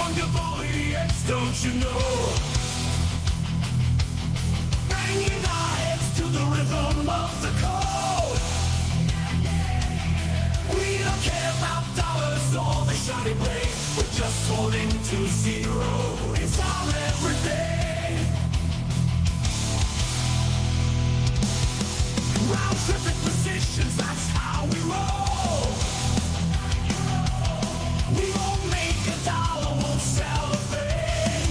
non-fungible EX, don't you know? Banging our heads to the rhythm of the code. We don't care about dollars or the shiny blade. We're just holding to zero. It's our everything. Round tripping positions, that's how we roll. We won't make a dollar, won't sell a thing.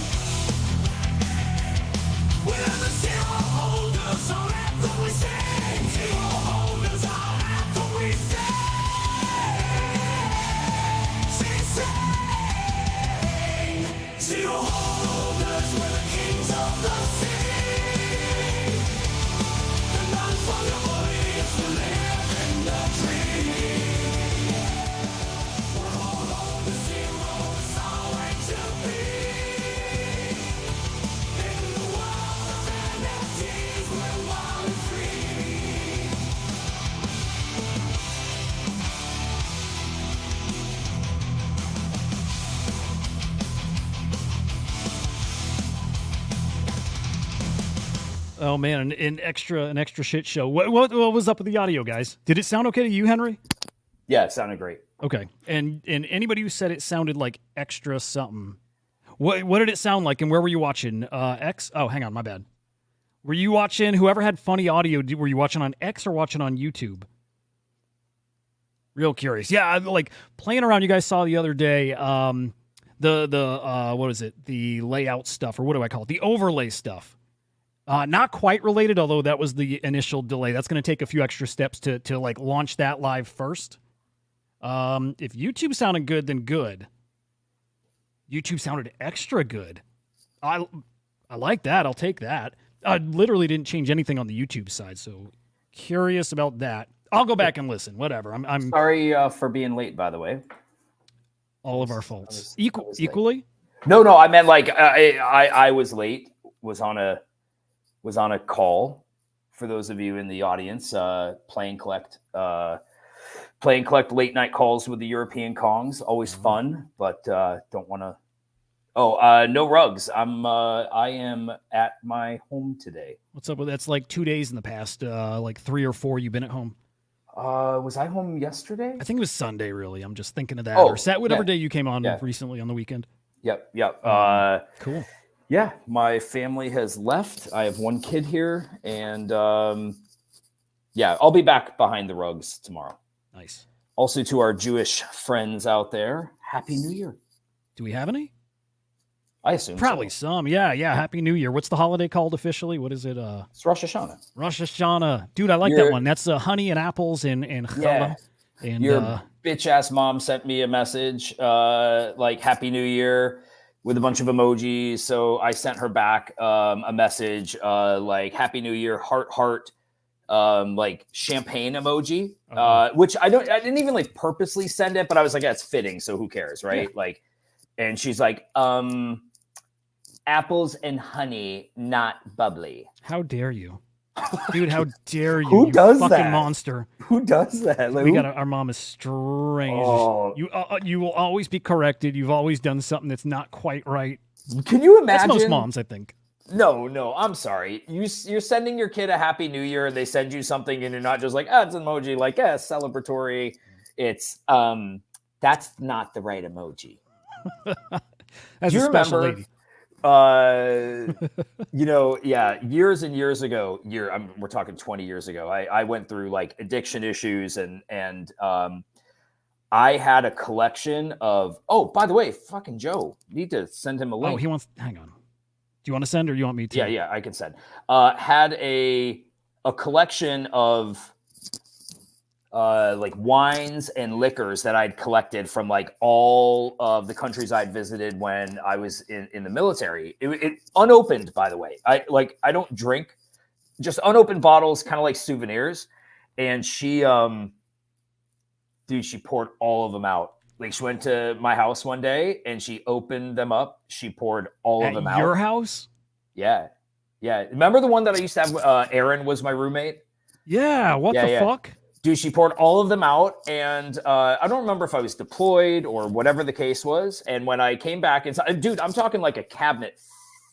We're the zero holders, our anthem we sing. Zero holders, our anthem we sing. Zero holders, we're the kings of the sea. The non-fungible is to live in the dream. We're all on the zero, it's our way to be. In the world of NFTs, we're wild and free. Oh man, an extra shit show. What was up with the audio, guys? Did it sound okay to you, Henry? Yeah, it sounded great. Okay. And anybody who said it sounded like extra something, what did it sound like, and where were you watching? X? Oh, hang on, my bad. Were you watching, whoever had funny audio, were you watching on X or watching on YouTube? Real curious. Yeah, like playing around, you guys saw the other day, what is it? The layout stuff, or what do I call it? The overlay stuff. Not quite related, although that was the initial delay. That's going to take a few extra steps to like launch that live first. If YouTube sounded good, then good. YouTube sounded extra good. I like that. I'll take that. I literally didn't change anything on the YouTube side, so curious about that. I'll go back and listen. Whatever. I'm sorry for being late, by the way. All of our faults. Equally? No. I meant like I was late. Was on a call. For those of you in the audience, play and collect late night calls with the European Kongs. Always fun, but don't want to. No rugs. I am at my home today. What's up with that's like 2 days in the past, like 3 or 4 you've been at home? Was I home yesterday? I think it was Sunday, really. I'm just thinking of that. Oh, or whatever day you came on yeah. recently on the weekend. Yep. Cool. Yeah, my family has left. I have one kid here, and I'll be back behind the rugs tomorrow. Nice. Also, to our Jewish friends out there, Happy New Year. Do we have any? I assume probably so. Some. Yeah. Happy New Year. What's the holiday called officially? What is it? It's Rosh Hashanah. Rosh Hashanah. Dude, I like that one. That's honey and apples and challah. Yeah. And your bitch ass mom sent me a message like Happy New Year with a bunch of emojis. So I sent her back a message like Happy New Year, heart, like champagne emoji, which I didn't even like purposely send it, but I was like, that's fitting. So who cares, right? Yeah. Like, and she's like, apples and honey, not bubbly. How dare you? Dude, how dare you? Who does fucking that? Monster. Who does that? Like, our mom is strange. Oh. You will always be corrected. You've always done something that's not quite right. Can you imagine? That's most moms, I think. No, I'm sorry. You're sending your kid a Happy New Year, and they send you something, and you're not just like, it's an emoji, like, celebratory. It's that's not the right emoji. That's a special lady. Years and years ago, we're talking 20 years ago, I went through like addiction issues and I had a collection of, by the way, fucking Joe, need to send him a link. Hang on. Do you want to send or you want me to? Yeah, I can send. Had a collection of like wines and liquors that I'd collected from like all of the countries I'd visited when I was in the military. It unopened, by the way. I don't drink, just unopened bottles, kind of like souvenirs. And she poured all of them out. Like she went to my house one day and she opened them up. She poured all of them out. Your house? Yeah. Remember the one that I used to have? Aaron was my roommate. Yeah. What the fuck? Dude, she poured all of them out, and I don't remember if I was deployed or whatever the case was. And when I came back inside, dude, I'm talking like a cabinet,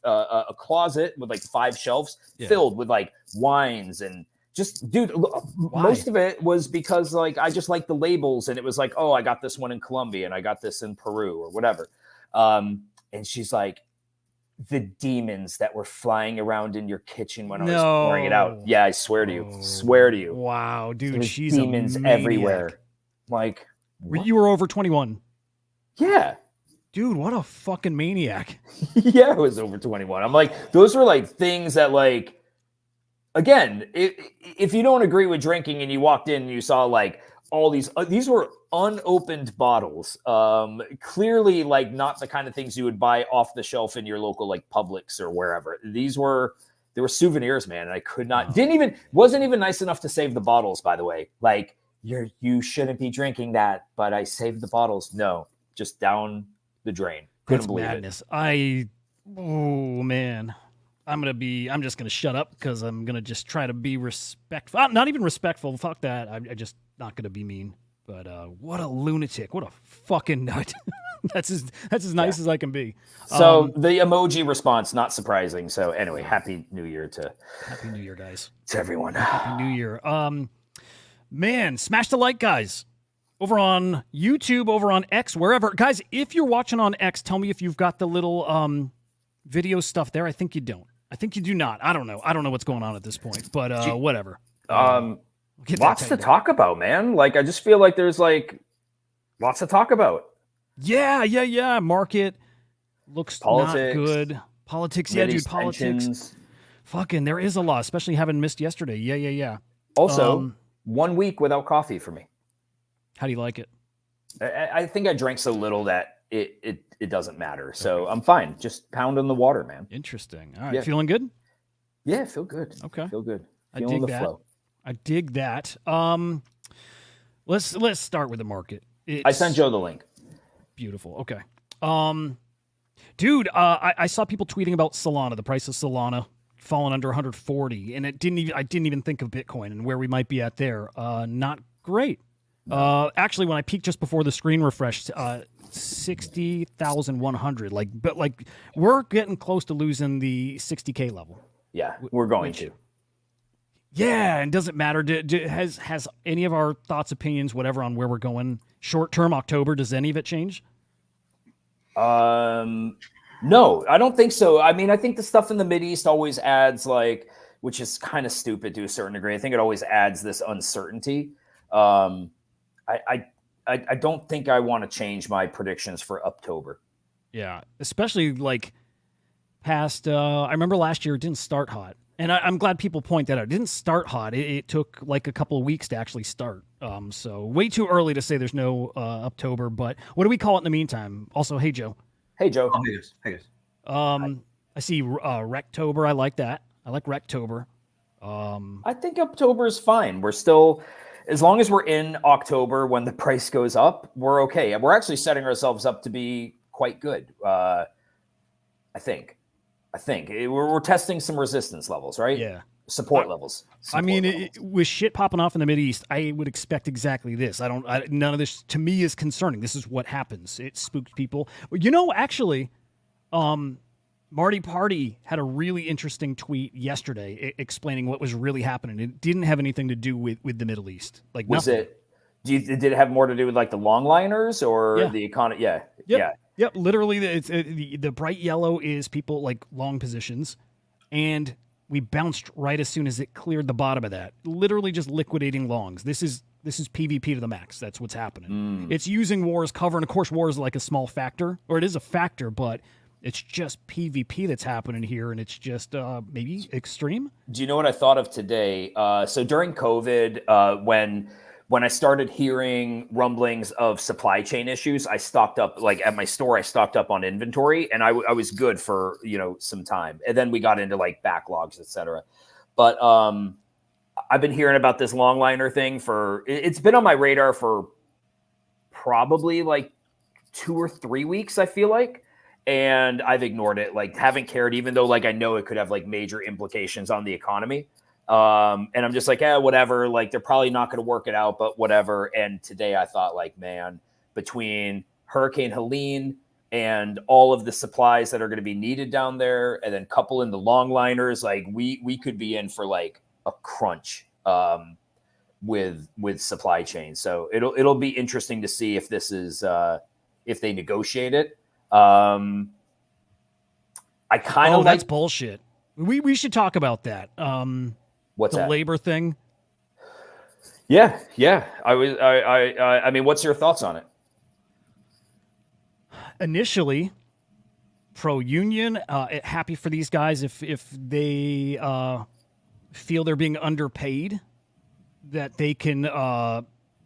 a closet with like 5 shelves filled with like wines and just, dude, most of it was because like I just like the labels, and it was like, oh, I got this one in Colombia and I got this in Peru or whatever. And she's like, the demons that were flying around in your kitchen when I was pouring it out. Yeah, I swear to you. Swear to you. Wow, dude, There's she's demons a maniac. everywhere. Like, you were over 21. Yeah. Dude, what a fucking maniac. Yeah, I was over 21. I'm like, those were like things that like, again, if you don't agree with drinking and you walked in and you saw like all these were unopened bottles, clearly like not the kind of things you would buy off the shelf in your local like Publix or wherever. They were souvenirs, man, and I could not wasn't even nice enough to save the bottles, by the way. Like, you shouldn't be drinking that, but I saved the bottles. No, just down the drain. Couldn't believe madness. it. Oh man, I'm just gonna shut up because I'm gonna just try to be respectful. Not even respectful. Fuck that. I'm just not gonna be mean. But what a lunatic! What a fucking nut! that's as nice as I can be. So the emoji response, not surprising. So anyway, happy New Year, guys. To everyone. Happy New Year. Man, smash the like, guys. Over on YouTube, over on X, wherever. Guys, if you're watching on X, tell me if you've got the little video stuff there. I think you don't. I think you do not. I don't know. I don't know what's going on at this point, but whatever. Lots to talk about, man. Like, I just feel like there's like lots to talk about. Yeah. Market looks not good. Politics, yeah, dude. Politics. Tensions. Fucking, there is a lot, especially having missed yesterday. Yeah. Also, 1 week without coffee for me. How do you like it? I think I drank so little that it doesn't matter. So I'm fine. Just pounding the water, man. Interesting. All right. Feeling good? Yeah, feel good. Okay. Feel good. Feeling the flow. I dig that. Let's start with the market. I sent Joe the link. Beautiful. Okay. Dude, I saw people tweeting about Solana, the price of Solana falling under 140, and I didn't even think of Bitcoin and where we might be at there. Not great. Actually, when I peeked just before the screen refreshed, 60,100. But we're getting close to losing the 60K level. Yeah, we're going to. Yeah, and does it matter? Has any of our thoughts, opinions, whatever, on where we're going short term October? Does any of it change? No, I don't think so. I mean, I think the stuff in the Mideast always adds which is kind of stupid to a certain degree. I think it always adds this uncertainty. I don't think I want to change my predictions for October. Yeah, especially past. I remember last year it didn't start hot, and I'm glad people point that out. It didn't start hot. It took a couple of weeks to actually start. So way too early to say there's no October. But what do we call it in the meantime? Also, hey Joe. Hey Joe. Oh, hey guys. I see Rectober. I like that. I like Rectober. I think October is fine. We're still, as long as we're in October when the price goes up, we're okay. We're actually setting ourselves up to be quite good. I think we're testing some resistance levels, right? Yeah. Support levels. With shit popping off in the Mideast, I would expect exactly this. None of this to me is concerning. This is what happens. It spooked people. Actually, Marty Party had a really interesting tweet yesterday explaining what was really happening. It didn't have anything to do with the Middle East. Did it have more to do with the longliners or the economy? Yeah. Yep. Yep. Literally, the bright yellow is people long positions, and we bounced right as soon as it cleared the bottom of that. Literally just liquidating longs. This is PvP to the max. That's what's happening. It's using war as cover, and of course war is a small factor, or it is a factor, but it's just PvP that's happening here, and it's just maybe extreme. Do you know what I thought of today? So during COVID, when I started hearing rumblings of supply chain issues, I stocked up, at my store, I stocked up on inventory, and I was good for, some time. And then we got into backlogs, et cetera. But I've been hearing about this longliner thing it's been on my radar for probably 2 or 3 weeks, I feel like. And I've ignored it, haven't cared, even though I know it could have major implications on the economy. And I'm just like, whatever. Like, they're probably not going to work it out, but whatever. And today I thought, like, man, between Hurricane Helene and all of the supplies that are going to be needed down there, and then couple in the longliners, like we could be in for like a crunch with supply chain. So it'll be interesting to see if this is if they negotiate it. I kind of that's bullshit. We should talk about that. What's the that? labor thing? Yeah. I mean, what's your thoughts on it? Initially, pro-union, happy for these guys if they feel they're being underpaid, that they can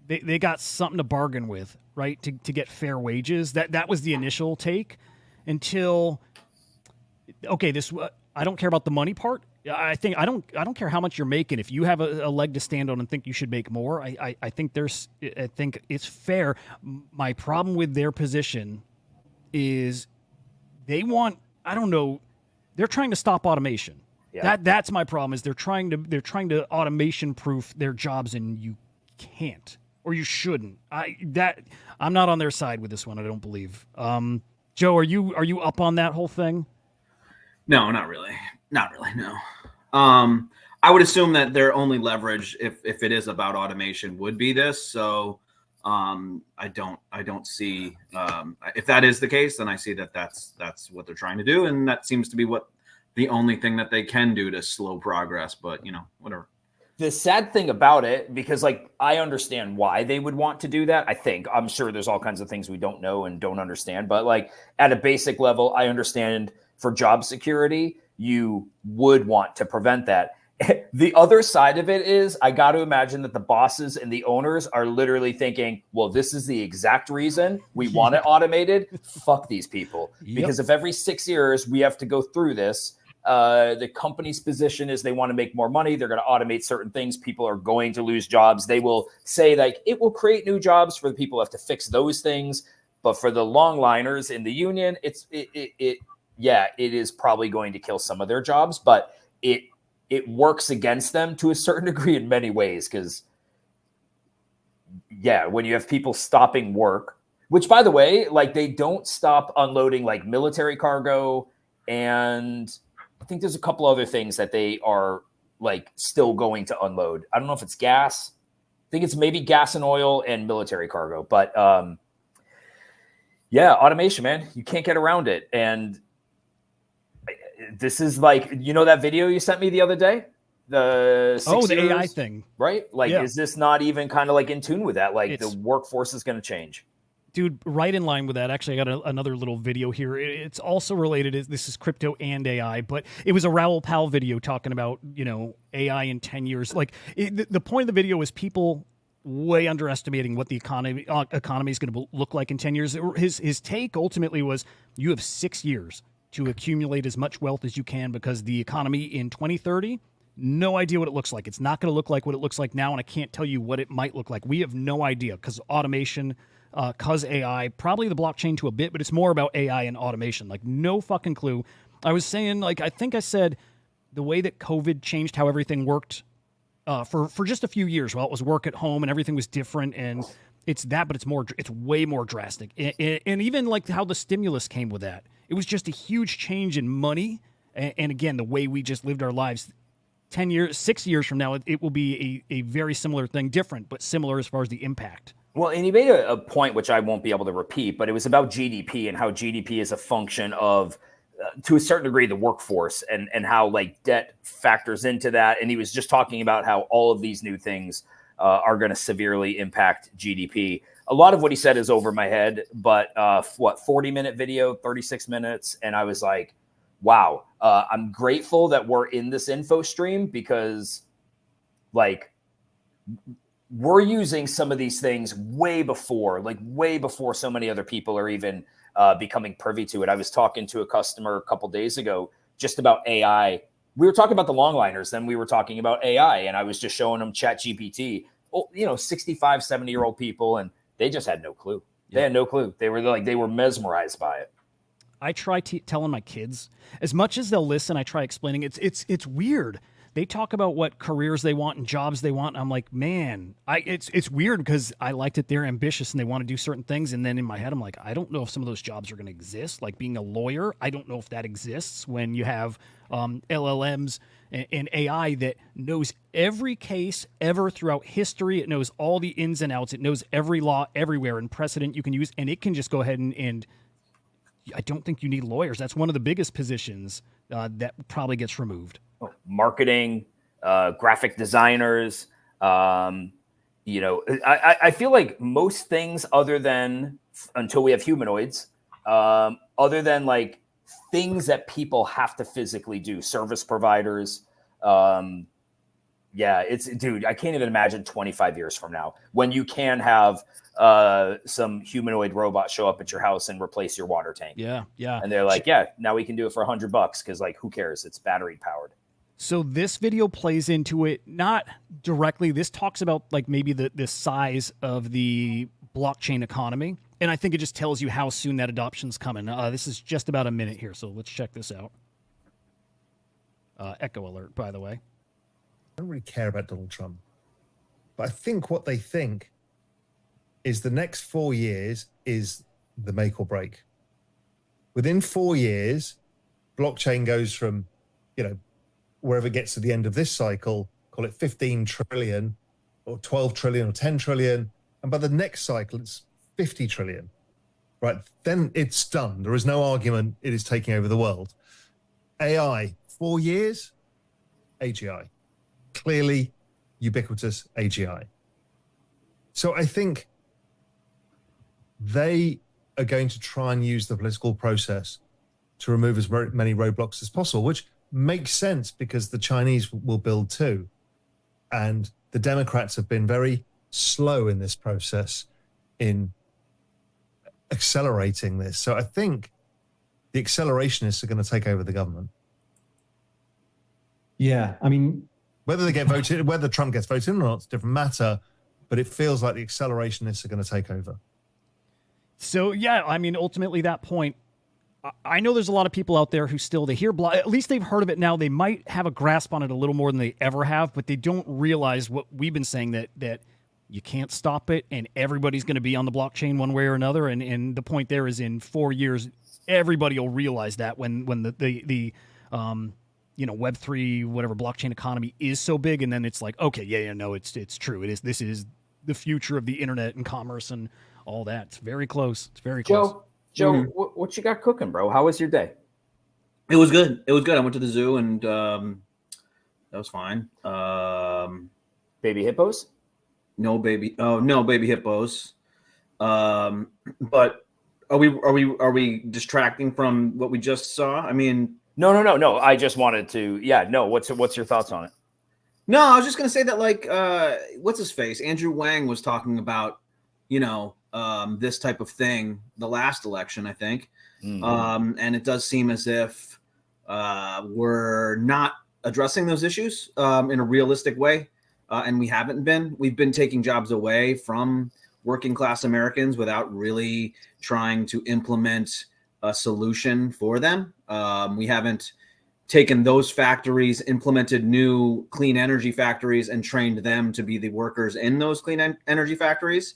they got something to bargain with, right? To get fair wages. That was the initial take. Until this I don't care about the money part. I don't care how much you're making. If you have a leg to stand on and think you should make more, I think it's fair. My problem with their position is they want, they're trying to stop automation. Yeah. That's my problem, is they're trying to automation proof their jobs, and you can't, or you shouldn't. I'm not on their side with this one, I don't believe. Joe, are you up on that whole thing? No, not really. No. I would assume that their only leverage, if it is about automation, would be this. So I don't see, if that is the case, then I see that's what they're trying to do. And that seems to be the only thing that they can do to slow progress, but whatever. The sad thing about it, because like, I understand why they would want to do that. I'm sure there's all kinds of things we don't know and don't understand, but like at a basic level, I understand for job security, you would want to prevent that. The other side of it is, I got to imagine that the bosses and the owners are literally thinking, well, this is the exact reason we want it automated. Fuck these people. Yep. Because if every 6 years we have to go through this, the company's position is they want to make more money. They're going to automate certain things. People are going to lose jobs. They will say like, it will create new jobs for the people who have to fix those things. But for the longliners in the union, it is probably going to kill some of their jobs, but it works against them to a certain degree in many ways. Because, when you have people stopping work, which, by the way, like, they don't stop unloading like military cargo, and I think there's a couple other things that they are like still going to unload. I don't know if it's gas. I think it's maybe gas and oil and military cargo, but automation, man, you can't get around it. And this is like, that video you sent me the other day, the AI thing, right? Like, Is this not even kind of like in tune with that? Like, the workforce is going to change. Dude, right in line with that. Actually, I got another little video here. It's also related. This is crypto and AI, but it was a Raoul Pal video talking about, AI in 10 years. Like, the point of the video is people way underestimating what the economy is going to look like in 10 years. His take ultimately was, you have 6 years to accumulate as much wealth as you can, because the economy in 2030, no idea what it looks like. It's not going to look like what it looks like now, and I can't tell you what it might look like. We have no idea, because automation, because AI, probably the blockchain to a bit, but it's more about AI and automation. Like, no fucking clue. I was saying, like, I think I said the way that COVID changed how everything worked for just a few years. Well, it was work at home and everything was different, and it's that, but it's way more drastic. And even like how the stimulus came with that. It was just a huge change in money. And again, the way we just lived our lives. 10 years, 6 years from now, it will be a very similar thing, different, but similar as far as the impact. Well, and he made a point, which I won't be able to repeat, but it was about GDP and how GDP is a function of, to a certain degree, the workforce, and how like debt factors into that. And he was just talking about how all of these new things are going to severely impact GDP. A lot of what he said is over my head, but 40-minute video, 36 minutes. And I was like, wow, I'm grateful that we're in this info stream, because like, we're using some of these things way before so many other people are even becoming privy to it. I was talking to a customer a couple days ago just about AI. We were talking about the longliners, then we were talking about AI, and I was just showing them ChatGPT. 65, 70-year-old people, and they just had no clue. They had no clue. They were mesmerized by it. I try telling my kids, as much as they'll listen, I try explaining. It's weird. they talk about what careers they want and jobs they want. And I'm like, man, it's weird because I like that they're ambitious and they want to do certain things. And then in my head, I'm like, I don't know if some of those jobs are going to exist. Like being a lawyer, I don't know if that exists when you have LLMs and AI that knows every case ever throughout history. It knows all the ins and outs. It knows every law everywhere and precedent you can use. And it can just go ahead and I don't think you need lawyers. That's one of the biggest positions that probably gets removed. Marketing, graphic designers. I feel like most things other than until we have humanoids, other than like things that people have to physically do, service providers. Dude, I can't even imagine 25 years from now when you can have some humanoid robot show up at your house and replace your water tank. Yeah. And they're like, now we can do it for $100 because like, who cares? It's battery powered. So this video plays into it, not directly. This talks about like maybe the size of the blockchain economy. And I think it just tells you how soon that adoption's coming. This is just about a minute here. So let's check this out. Echo alert, by the way. I don't really care about Donald Trump. But I think what they think is the next 4 years is the make or break. Within 4 years, blockchain goes from, wherever it gets to the end of this cycle, call it 15 trillion or 12 trillion or 10 trillion. And by the next cycle, it's 50 trillion, right? Then it's done. There is no argument. It is taking over the world. AI, 4 years, AGI. Clearly ubiquitous AGI. So I think they are going to try and use the political process to remove as many roadblocks as possible, which makes sense because the Chinese will build too. And the Democrats have been very slow in this process in accelerating this. So I think the accelerationists are going to take over the government. Yeah, I mean, whether they get voted, whether Trump gets voted in or not, it's a different matter. But it feels like the accelerationists are going to take over. So yeah, I mean, ultimately that point, I know there's a lot of people out there who still, they hear, at least they've heard of it now. They might have a grasp on it a little more than they ever have, but they don't realize what we've been saying, that you can't stop it and everybody's going to be on the blockchain one way or another. And the point there is in 4 years, everybody will realize that when the Web3, whatever blockchain economy is so big. And then it's like, okay, it's true. This is the future of the internet and commerce and all that. It's very close. It's very close. Joe, what you got cooking, bro? How was your day? It was good. I went to the zoo and that was fine. Baby hippos? No baby hippos. But are we distracting from what we just saw? I mean, no. I just wanted to. Yeah, no. What's your thoughts on it? No, I was just gonna say that like what's his face? Andrew Wang was talking about, this type of thing the last election, I think. Mm-hmm. And it does seem as if we're not addressing those issues in a realistic way. And we haven't been. We've been taking jobs away from working class Americans without really trying to implement a solution for them. We haven't taken those factories, implemented new clean energy factories, and trained them to be the workers in those clean energy factories.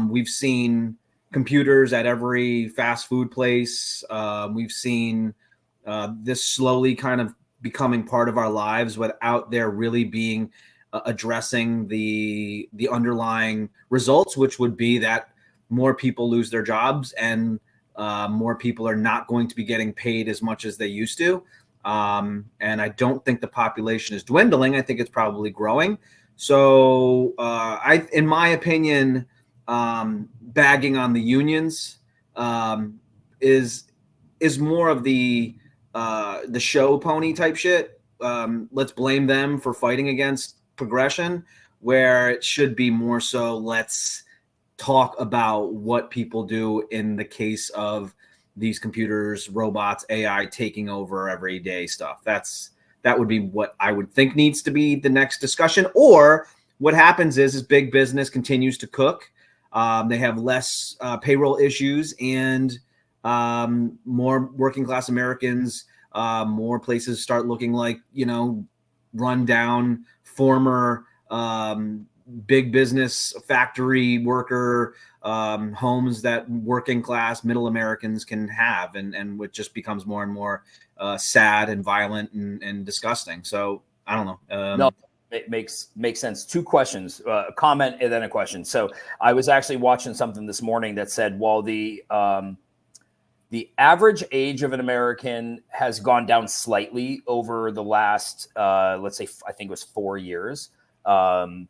We've seen computers at every fast food place. We've seen this slowly kind of becoming part of our lives without there really being addressing the underlying results, which would be that more people lose their jobs and more people are not going to be getting paid as much as they used to. And I don't think the population is dwindling. I think it's probably growing. So in my opinion, bagging on the unions is more of the show pony type shit. Let's blame them for fighting against progression, where it should be more so let's talk about what people do in the case of these computers, robots, AI taking over everyday stuff. That would be what I would think needs to be the next discussion. Or what happens is big business continues to cook. They have less payroll issues and more working class Americans, more places start looking like, rundown former big business factory worker homes that working class middle Americans can have, and which just becomes more and more sad and violent and disgusting. So I don't know. No, it makes sense. Two questions, a comment and then a question. So I was actually watching something this morning that said, while the average age of an American has gone down slightly over the last, let's say, I think it was 4 years. I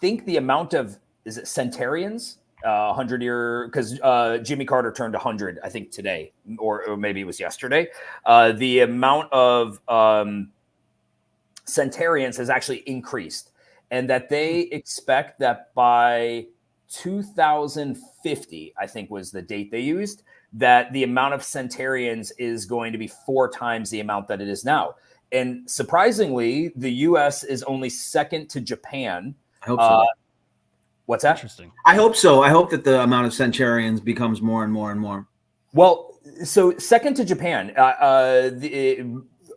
think the amount of, is it centenarians, 100-year, because Jimmy Carter turned 100, I think today, or maybe it was yesterday. The amount of centenarians has actually increased, and that they expect that by 2050, I think was the date they used, that the amount of centenarians is going to be 4 times the amount that it is now. And surprisingly, the U.S. is only second to Japan. I hope so. What's that? Interesting. I hope so. I hope that the amount of centenarians becomes more and more and more. Well, so second to Japan.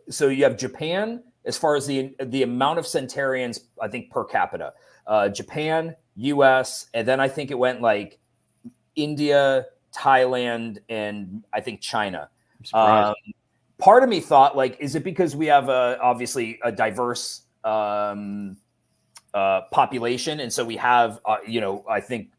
So you have Japan as far as the amount of centenarians, I think, per capita. Japan, U.S., and then I think it went like India, Thailand, and I think China. Part of me thought, like, is it because we have obviously a diverse population, and so we have, I think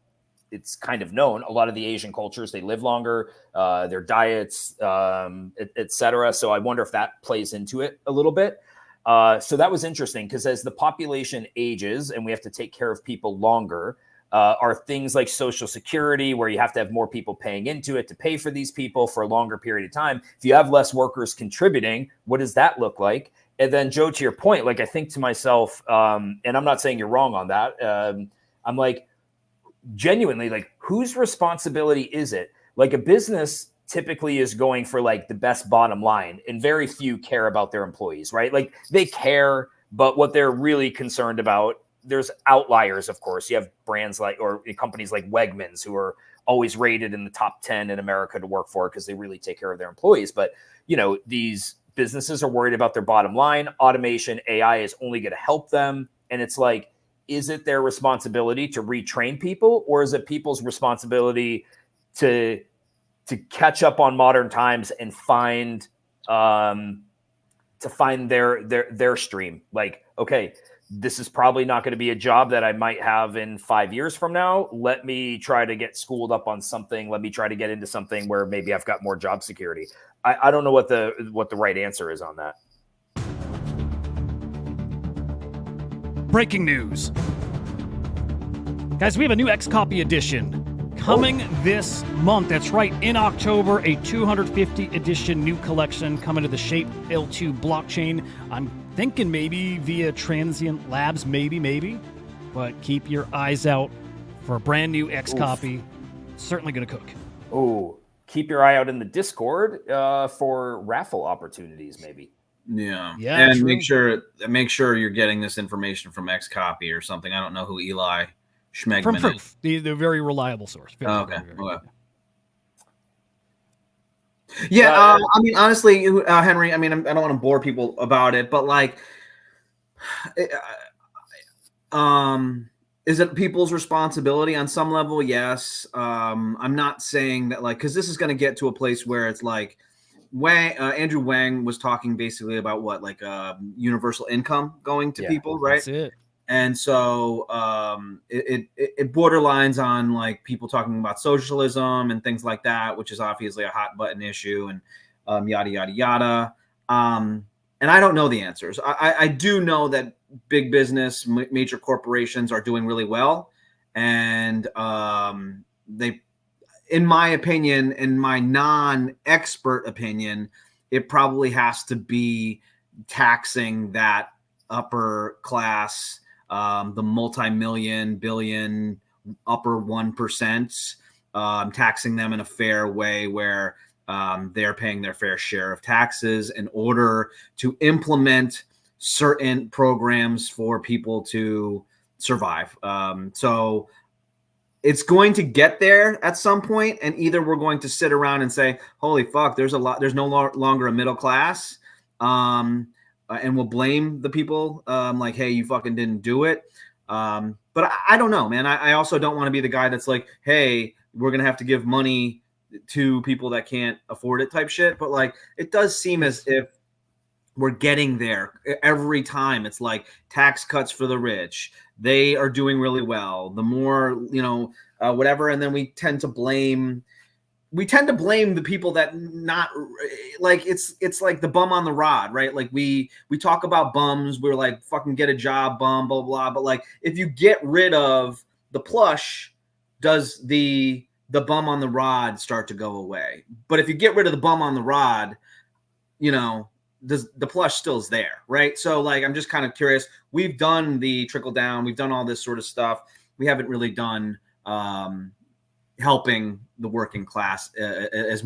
it's kind of known, a lot of the Asian cultures, they live longer, their diets, et cetera. So I wonder if that plays into it a little bit. So that was interesting, because as the population ages and we have to take care of people longer, are things like Social Security, where you have to have more people paying into it to pay for these people for a longer period of time. If you have less workers contributing, what does that look like? And then, Joe, to your point, like, I think to myself, and I'm not saying you're wrong on that. I'm like, genuinely, like, whose responsibility is it? Like, a business typically is going for like the best bottom line, and very few care about their employees, right? Like, they care, but what they're really concerned about, there's outliers, of course. You have brands like, or companies like Wegmans, who are always rated in the top 10 in America to work for because they really take care of their employees. But, these businesses are worried about their bottom line. Automation, AI is only going to help them. And it's like, is it their responsibility to retrain people, or is it people's responsibility to catch up on modern times and find their stream? Like, okay, this is probably not going to be a job that I might have in 5 years from now. Let me try to get schooled up on something. Let me try to get into something where maybe I've got more job security. I don't know what the right answer is on that. Breaking news. Guys, we have a new X-Copy edition coming this month. That's right, in October, a 250 edition new collection coming to the Shape L2 blockchain. I'm thinking maybe via Transient Labs, maybe. But keep your eyes out for a brand new X-Copy. Certainly going to cook. Oh, keep your eye out in the Discord for raffle opportunities, maybe. Yeah. And true. make sure you're getting this information from X-Copy or something. I don't know who Eli Schmegman from is. Proof, the very reliable source. Okay. Very. Yeah, I mean, honestly, Henry, I mean, I don't want to bore people about it, but like, is it people's responsibility on some level? Yes. I'm not saying that, like, because this is going to get to a place where it's like, Andrew Wang was talking basically about what, like, universal income going to people, right? That's it. And so it borderlines on like people talking about socialism and things like that, which is obviously a hot button issue, and yada, yada, yada. And I don't know the answers. I do know that big business, major corporations are doing really well. And they, in my opinion, in my non-expert opinion, it probably has to be taxing that upper class, the multi-million, billion, upper 1%, taxing them in a fair way where they're paying their fair share of taxes in order to implement certain programs for people to survive. So it's going to get there at some point, and either we're going to sit around and say, holy fuck, there's no longer a middle class, and we'll blame the people like, hey, you fucking didn't do it. But I don't know, man. I also don't want to be the guy that's like, hey, we're going to have to give money to people that can't afford it type shit. But like, it does seem as if we're getting there every time. It's like tax cuts for the rich. They are doing really well. The more, whatever. And then we tend to blame the people that not like it's like the bum on the rod, right? Like we talk about bums. We're like, fucking get a job, bum, blah, blah. But like, if you get rid of the plush, does the bum on the rod start to go away? But if you get rid of the bum on the rod, the plush still is there, right? So like, I'm just kind of curious. We've done the trickle down. We've done all this sort of stuff. We haven't really done helping the working class as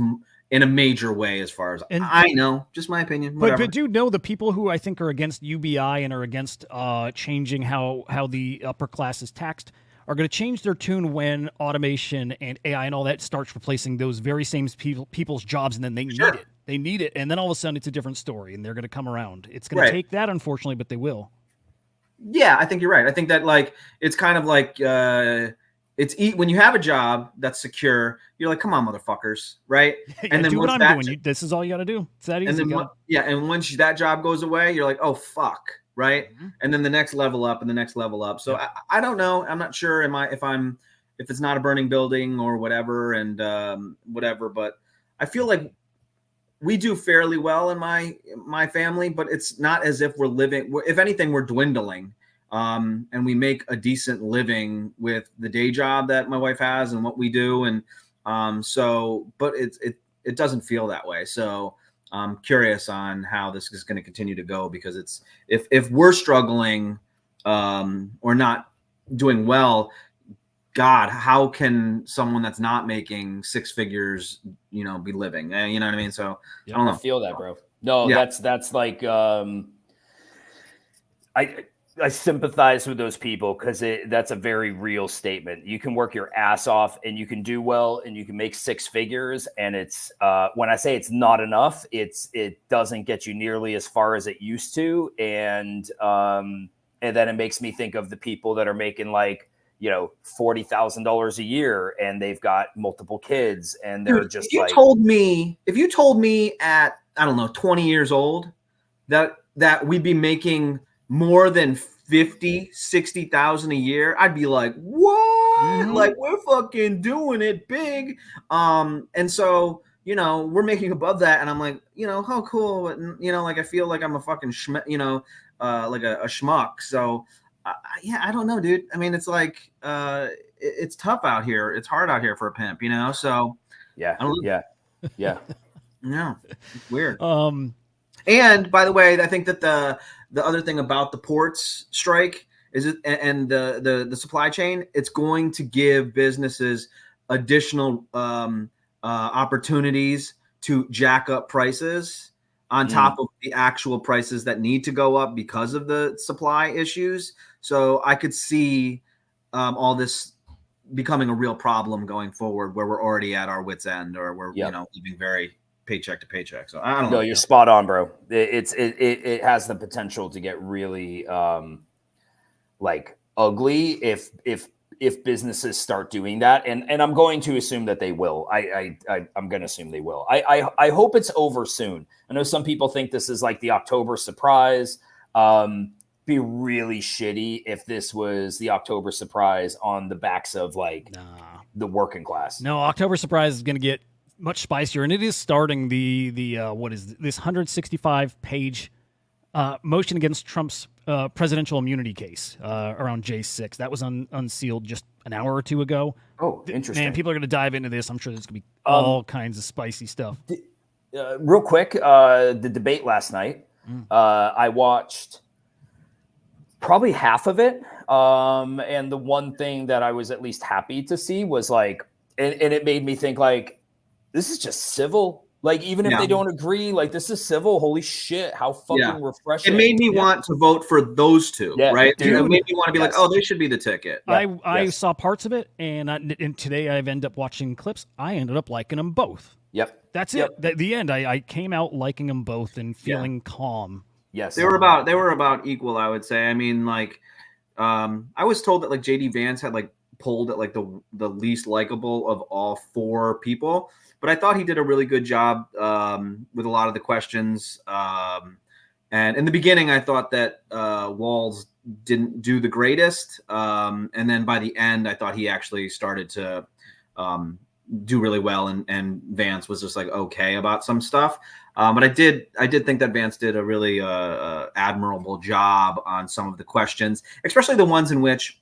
in a major way, as far as I know. Just my opinion. But do know the people who I think are against UBI and are against changing how the upper class is taxed are going to change their tune when automation and AI and all that starts replacing those very same people's jobs, and then they need it. They need it, and then all of a sudden it's a different story, and they're going to come around. It's going to take that, unfortunately, but they will. Yeah, I think you're right. I think that like it's kind of like when you have a job that's secure, you're like, come on, motherfuckers, right? And then do what I'm doing. This is all you got to do. It's that easy. And then, and once that job goes away, you're like, oh fuck, right? Mm-hmm. And then the next level up and the next level up. So I don't know. I'm not sure. If it's not a burning building or whatever, and whatever. But I feel like we do fairly well in my family, but it's not as if we're living. If anything, we're dwindling. And we make a decent living with the day job that my wife has and what we do. And but it doesn't feel that way. So I'm curious on how this is going to continue to go, because it's, if we're struggling, or not doing well, God, how can someone that's not making six figures, be living? You know what I mean? So I don't know. I feel that, bro. No, that's like, I sympathize with those people, because that's a very real statement. You can work your ass off and you can do well and you can make six figures. And it's when I say it's not enough, it doesn't get you nearly as far as it used to. And then it makes me think of the people that are making like, $40,000 a year and they've got multiple kids and they're just if you told me at, I don't know, 20 years old that we'd be making more than 50, 60,000 a year, I'd be like, what? Mm-hmm. Like, we're fucking doing it big. And so, we're making above that. And I'm like, how cool. Like, I feel like I'm a fucking like a schmuck. So I don't know, dude. I mean, it's like, it's tough out here. It's hard out here for a pimp, so. Yeah. No, it's weird. And by the way, I think that the other thing about the ports strike is and the supply chain, it's going to give businesses additional opportunities to jack up prices on top of the actual prices that need to go up because of the supply issues. So I could see all this becoming a real problem going forward, where we're already at our wit's end, or we're living very paycheck to paycheck. So I don't know. No, you're spot on, bro. It has the potential to get really like ugly if businesses start doing that, and I'm going to assume that they will. I'm going to assume they will. I hope it's over soon. I know some people think this is like the October surprise. Be really shitty if this was the October surprise on the backs of the working class. No, October surprise is going to get much spicier, and it is starting the what is this 165 page motion against Trump's presidential immunity case around J6 that was unsealed just an hour or two ago. Oh, interesting. Man, people are going to dive into this. I'm sure there's going to be all kinds of spicy stuff. Real quick, the debate last night, I watched probably half of it, and the one thing that I was at least happy to see was like, and it made me think like, this is just civil. Like, even if Yeah. they don't agree, like, this is civil. Holy shit. How fucking refreshing. It made me want to vote for those two, Yeah, right? dude. It made me want to be like, Yes. oh, they should be the ticket. I Yes. saw parts of it, and today I've ended up watching clips. I ended up liking them both. Yep. That's Yep. it. The end. I came out liking them both and feeling calm. Yes. They were about equal, I would say. I mean, like, I was told that like JD Vance had like polled at like the least likable of all four people, but I thought he did a really good job with a lot of the questions. And in the beginning, I thought that Walls didn't do the greatest, and then by the end, I thought he actually started to do really well, and Vance was just like okay about some stuff. But I did think that Vance did a really admirable job on some of the questions, especially the ones in which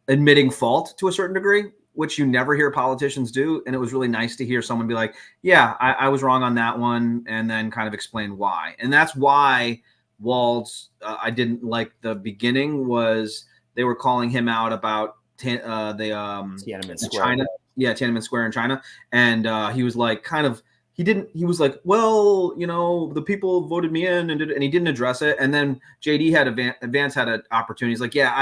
admitting fault to a certain degree, which you never hear politicians do. And it was really nice to hear someone be like, yeah, I was wrong on that one, and then kind of explain why. And that's why Walls, I didn't like the beginning, was they were calling him out about Tiananmen Square. China. Yeah, Tiananmen Square in China. And he was like, he was like, well, you know, the people voted me in, and he didn't address it. And then JD Vance had an opportunity. He's like, yeah,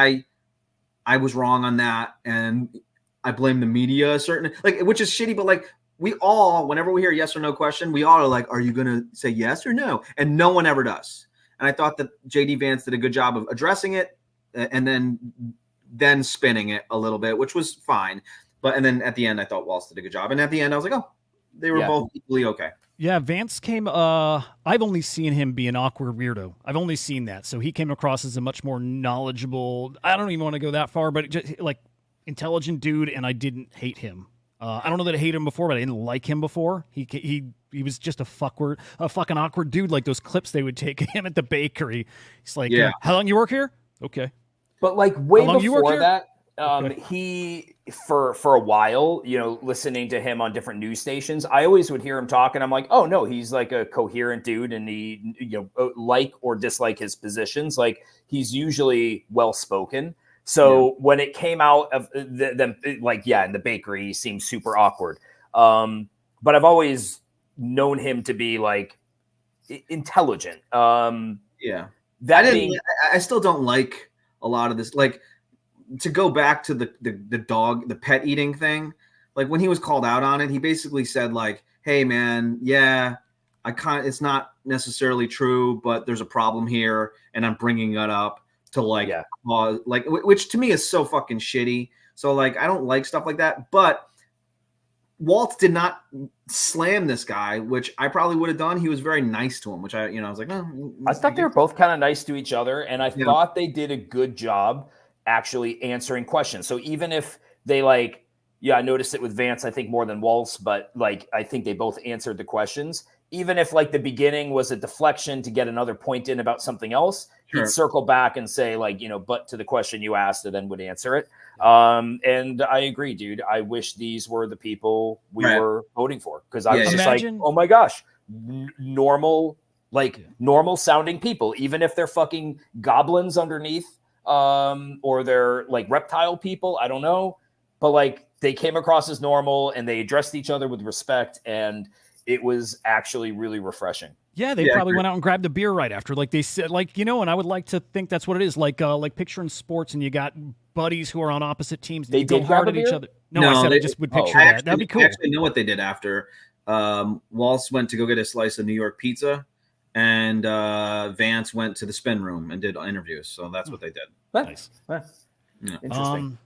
I was wrong on that, and I blame the media, which is shitty, but like we all, whenever we hear a yes or no question, we all are like, are you going to say yes or no? And no one ever does. And I thought that JD Vance did a good job of addressing it and then spinning it a little bit, which was fine. And then at the end, I thought Walsh did a good job. And at the end, I was like, oh, they were both equally okay. Yeah, Vance came. I've only seen him be an awkward weirdo. I've only seen that, so he came across as a much more knowledgeable. I don't even want to go that far, but just like intelligent dude, and I didn't hate him. I don't know that I hated him before, but I didn't like him before. He was just a fucking awkward dude, like those clips they would take of him at the bakery. He's like, how long you work here? Okay, but like way How long you work before here? that. Okay. He for a while, you know, listening to him on different news stations, I always would hear him talk, and I'm like, oh no, he's like a coherent dude, and he, you know, like or dislike his positions, like he's usually well spoken. So when it came out of them, like in the bakery, he seemed super awkward. But I've always known him to be like intelligent. I still don't like a lot of this, like. To go back to the pet eating thing, like when he was called out on it, he basically said like, hey man, it's not necessarily true, but there's a problem here, and I'm bringing it up to which to me is so fucking shitty. So like, I don't like stuff like that, but Walt did not slam this guy, which I probably would have done. He was very nice to him, which I was like, oh, I thought they were both kind of nice to each other, and I thought they did a good job actually answering questions. So even if they I noticed it with Vance, I think more than Waltz, but like, I think they both answered the questions. Even if like the beginning was a deflection to get another point in about something else, he'd circle back and say like, you know, but to the question you asked, and then would answer it. And I agree, dude. I wish these were the people we were voting for, because I was just like, oh my gosh, normal sounding people, even if they're fucking goblins underneath. Or they're like reptile people, I don't know, but like they came across as normal, and they addressed each other with respect, and it was actually really refreshing. Yeah, they probably went out and grabbed a beer right after, like they said, like, you know, and I would like to think that's what it is, like picture in sports, and you got buddies who are on opposite teams. And They you go did hard grab at a each beer? other. No, I said I just would picture that. That'd be cool. I actually know what they did after. Waltz went to go get a slice of New York pizza, and Vance went to the spin room and did interviews. So that's what they did. Nice. Interesting.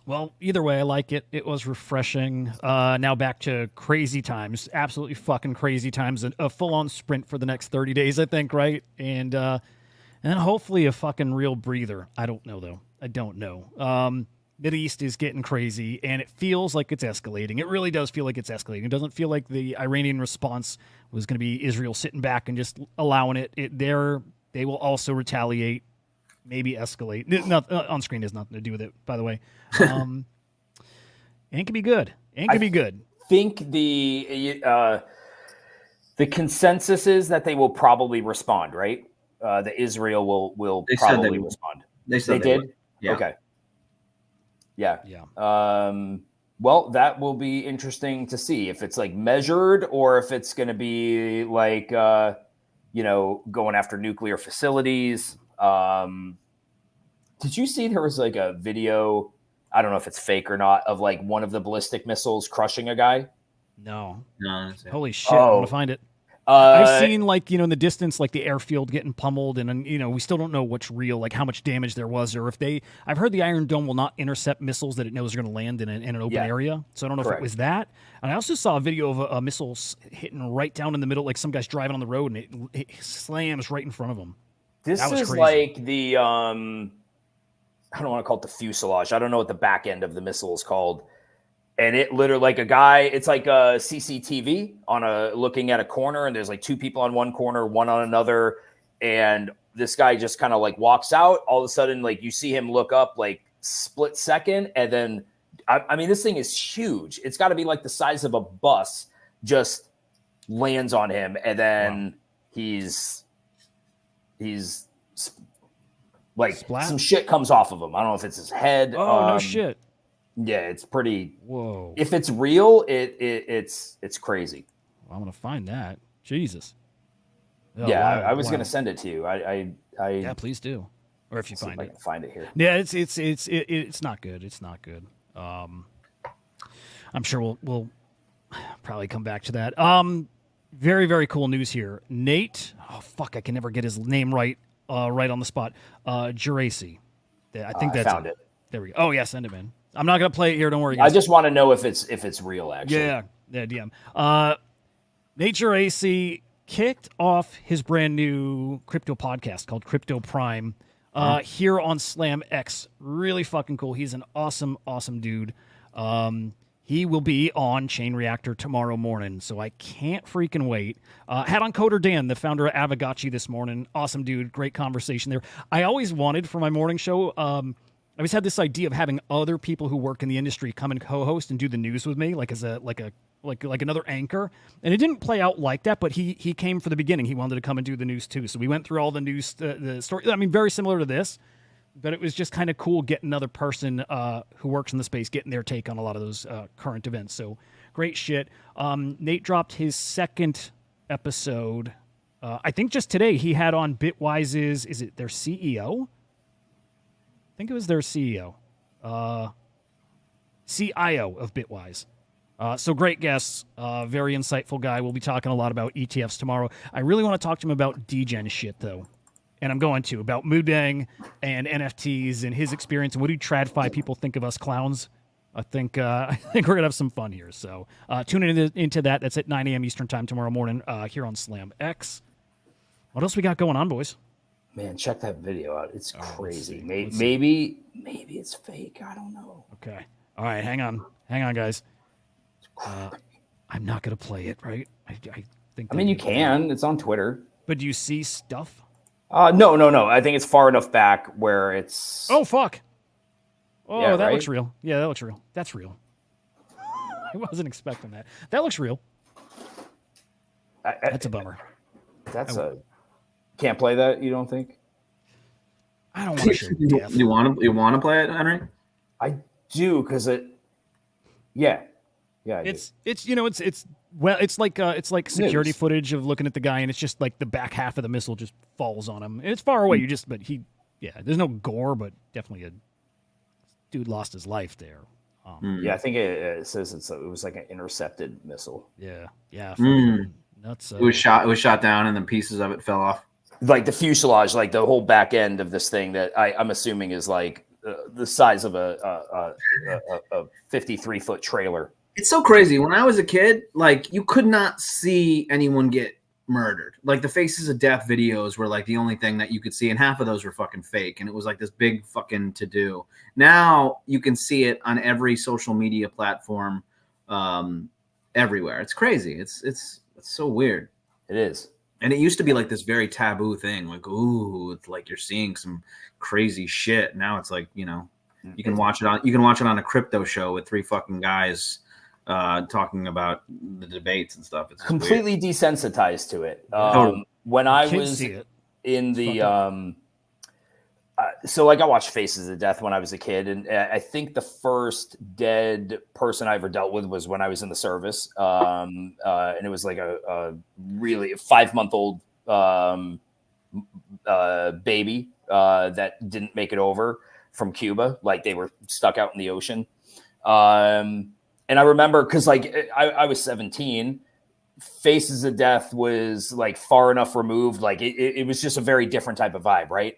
Well, either way, I like it. It was refreshing. Now back to crazy times, absolutely fucking crazy times. A full-on sprint for the next 30 days, I think, right? And then hopefully a fucking real breather. I don't know, though. I don't know. Mideast is getting crazy, and it feels like it's escalating. It really does feel like it's escalating. It doesn't feel like the Iranian response was going to be Israel sitting back and just allowing it. They will also retaliate, maybe escalate. On screen has nothing to do with it, by the way. And it can be good. I think the consensus is that they will probably respond, right? That Israel will probably respond. They said they did? would. Yeah. Okay. Yeah. Well, that will be interesting to see if it's like measured or if it's going to be like, going after nuclear facilities. Did you see there was like a video? I don't know if it's fake or not, of like one of the ballistic missiles crushing a guy. No. No, Holy shit. I want to find it. Uh, I've seen like, in the distance, like the airfield getting pummeled and, we still don't know what's real, like how much damage there was, or if I've heard the Iron Dome will not intercept missiles that it knows are going to land in an open area. So I don't know if it was that. And I also saw a video of a missile hitting right down in the middle, like some guy's driving on the road and it slams right in front of him. This is crazy. like the, I don't want to call it the fuselage. I don't know what the back end of the missile is called. And it literally, like a guy, it's like a CCTV looking at a corner, and there's like two people on one corner, one on another, and this guy just kind of like walks out. All of a sudden, like you see him look up, like split second, and then I mean, this thing is huge. It's got to be like the size of a bus. Just lands on him, and then he's like Splat? Some shit comes off of him. I don't know if it's his head. Oh, no shit. Yeah, it's pretty. Whoa. If it's real, it's crazy. Well, I'm going to find that. Jesus. Oh, Yeah, wow, I was wow. going to send it to you. Yeah, please do. Or if you see find if I it. can find it here. Yeah, it's not good. It's not good. I'm sure we'll probably come back to that. Very, very cool news here. Nate, I can never get his name right on the spot. Geraci. I think that's found it. There we go. Oh yeah, send it in. I'm not gonna play it here. Don't worry, guys. I just want to know if it's real. Actually, yeah, DM. Nate Geraci kicked off his brand new crypto podcast called Crypto Prime here on SlamX. Really fucking cool. He's an awesome dude. He will be on Chain Reactor tomorrow morning, so I can't freaking wait. Had on Coder Dan, the founder of Avagachi, this morning. Awesome dude, great conversation there. I always wanted for my morning show, I always had this idea of having other people who work in the industry come and co-host and do the news with me, like as like another anchor. And it didn't play out like that, but he came for the beginning. He wanted to come and do the news too. So we went through all the news, the story. I mean, very similar to this. But it was just kind of cool getting another person who works in the space, getting their take on a lot of those current events. So great shit. Nate dropped his second episode. I think just today he had on Bitwise's, is it their CEO? I think it was their CEO. CIO of Bitwise. So great guests, very insightful guy. We'll be talking a lot about ETFs tomorrow. I really want to talk to him about degen shit, though. And I'm going to, about Mudang and NFTs and his experience and what do TradFi people think of us clowns. I think we're going to have some fun here. So tune into that. That's at 9 a.m. Eastern time tomorrow morning here on SlamX. What else we got going on, boys? Man, check that video out. It's crazy. Let's see. Maybe it's fake. I don't know. Okay. All right, hang on, guys. I'm not going to play it, right? I think. I mean, you can. It's on Twitter. But do you see stuff? No. I think it's far enough back where it's. Oh, fuck. Oh, Yeah, that right? looks real. Yeah, that looks real. That's real. I wasn't expecting that. That looks real. That's a bummer. Can't play that. You don't think? I don't want to show death. You want to play it, Henry? I do because it. Yeah. I do. It's like security News. footage of looking at the guy, and it's just like the back half of the missile just falls on him. And it's far away. There's no gore, but definitely a dude lost his life there. Yeah, I think it says it was like an intercepted missile. Yeah. Nuts. It was shot down, and then pieces of it fell off. Like the fuselage, like the whole back end of this thing that I'm assuming is like the size of a 53-foot trailer. It's so crazy. When I was a kid, like you could not see anyone get murdered. Like the Faces of Death videos were like the only thing that you could see, and half of those were fucking fake. And it was like this big fucking to do. Now you can see it on every social media platform, everywhere. It's crazy. It's so weird. It is. And it used to be like this very taboo thing, like, ooh, it's like you're seeing some crazy shit. Now it's like, you can watch it on a crypto show with three fucking guys talking about the debates and stuff. It's Completely desensitized to it. Totally. When I Kids was see it. in the So like I watched Faces of Death when I was a kid, and I think the first dead person I ever dealt with was when I was in the service, and it was like a really 5-month-old baby that didn't make it over from Cuba, like they were stuck out in the ocean. And I remember because like I was 17. Faces of Death was like far enough removed, like it was just a very different type of vibe, right?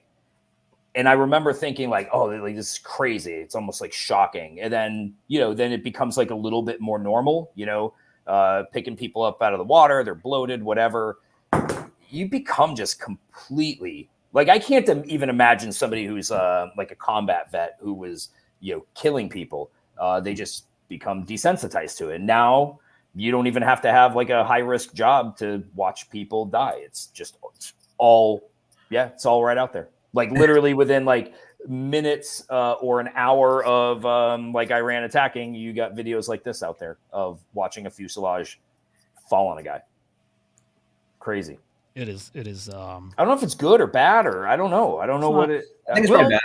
And I remember thinking like, oh, like this is crazy. It's almost like shocking. And then, then it becomes like a little bit more normal, picking people up out of the water, they're bloated, whatever. You become just completely like, I can't even imagine somebody who's like a combat vet who was, killing people. They just become desensitized to it. And now you don't even have to have like a high risk job to watch people die. It's all right out there. Like literally within like minutes or an hour of like Iran attacking, you got videos like this out there of watching a fuselage fall on a guy. Crazy. It is. I don't know if it's good or bad, or I don't know. I don't know what it. I think it's probably bad.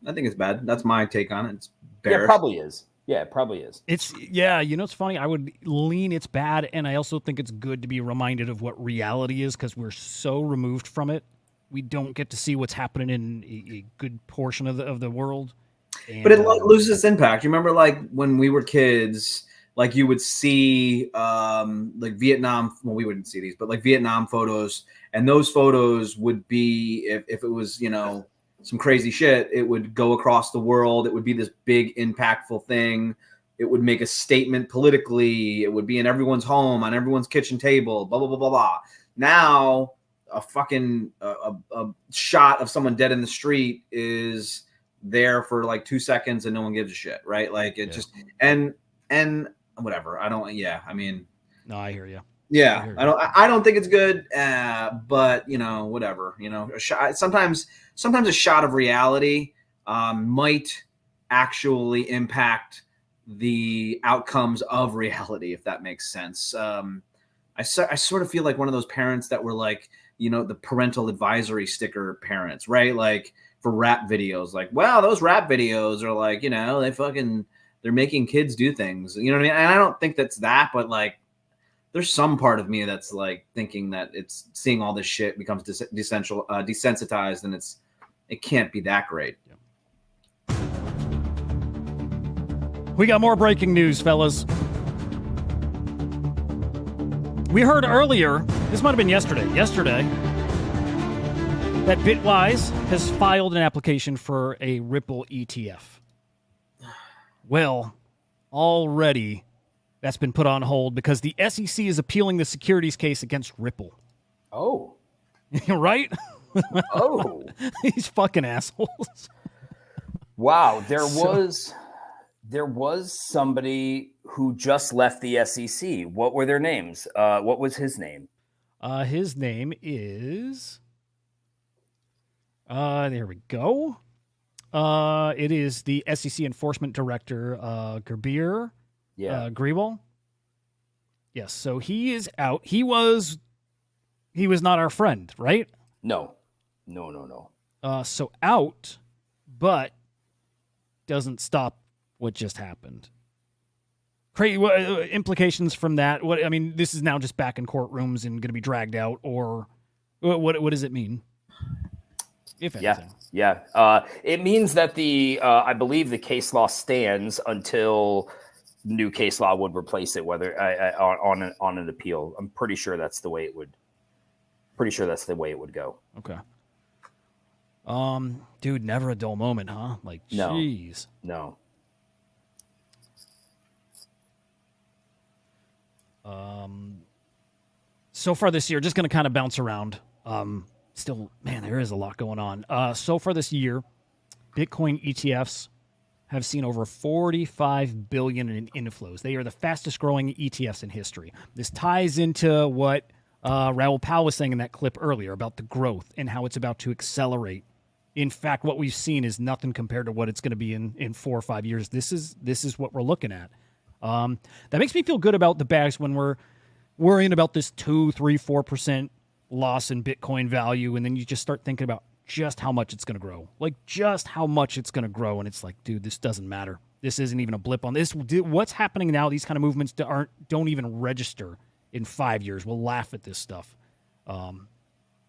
I think it's bad. That's my take on it. It's bearish. Yeah, it probably is. Yeah, it probably is. It's funny. I would lean it's bad, and I also think it's good to be reminded of what reality is because we're so removed from it. We don't get to see what's happening in a good portion of the world. And, but it loses its impact. You remember, like when we were kids, like you would see like Vietnam. Well, we wouldn't see these, but like Vietnam photos, and those photos would be if it was some crazy shit, it would go across the world. It would be this big, impactful thing. It would make a statement politically. It would be in everyone's home, on everyone's kitchen table. Blah blah blah blah blah. Now, a fucking a shot of someone dead in the street is there for like 2 seconds and no one gives a shit, right? Like it just and whatever. I don't. Yeah, I mean, no, I hear you. Yeah, I don't think it's good, but whatever. Sometimes a shot of reality might actually impact the outcomes of reality, if that makes sense. I sort of feel like one of those parents that were like, the parental advisory sticker parents, right? Like for rap videos, like, wow, those rap videos are like, they're making kids do things. You know what I mean? And I don't think that's that, but like, there's some part of me that's like thinking that it's seeing all this shit becomes desensitized, and it can't be that great. Yeah. We got more breaking news, fellas. We heard earlier, this might have been yesterday, that Bitwise has filed an application for a Ripple ETF. Well, already that's been put on hold because the SEC is appealing the securities case against Ripple. Oh. Right? Oh. These fucking assholes. Wow, there was somebody who just left the SEC. What were their names? What was his name? His name is... there we go. It is the SEC Enforcement Director, Grape. Yeah. Grape. Yes, so he is out. He was not our friend, right? No. So out, but doesn't stop what just happened. Implications from that? This is now just back in courtrooms and going to be dragged out, or what does it mean? If anything. Yeah. It means that I believe the case law stands until new case law would replace it, whether on an appeal. I'm pretty sure that's the way it would. Pretty sure that's the way it would go. Okay. Dude, never a dull moment, huh? Like, jeez. No. So far this year, just going to kind of bounce around. Still, man, there is a lot going on. So far this year, Bitcoin ETFs have seen over $45 billion in inflows. They are the fastest growing ETFs in history. This ties into what Raoul Pal was saying in that clip earlier about the growth and how it's about to accelerate. In fact, what we've seen is nothing compared to what it's going to be in 4 or 5 years. This is what we're looking at. That makes me feel good about the bags when we're worrying about this 2, 3, 4% loss in Bitcoin value, and then you just start thinking about just how much it's going to grow. Like, just how much it's going to grow. And it's like, dude, this doesn't matter. This isn't even a blip on this. What's happening now, these kind of movements don't even register in 5 years. We'll laugh at this stuff.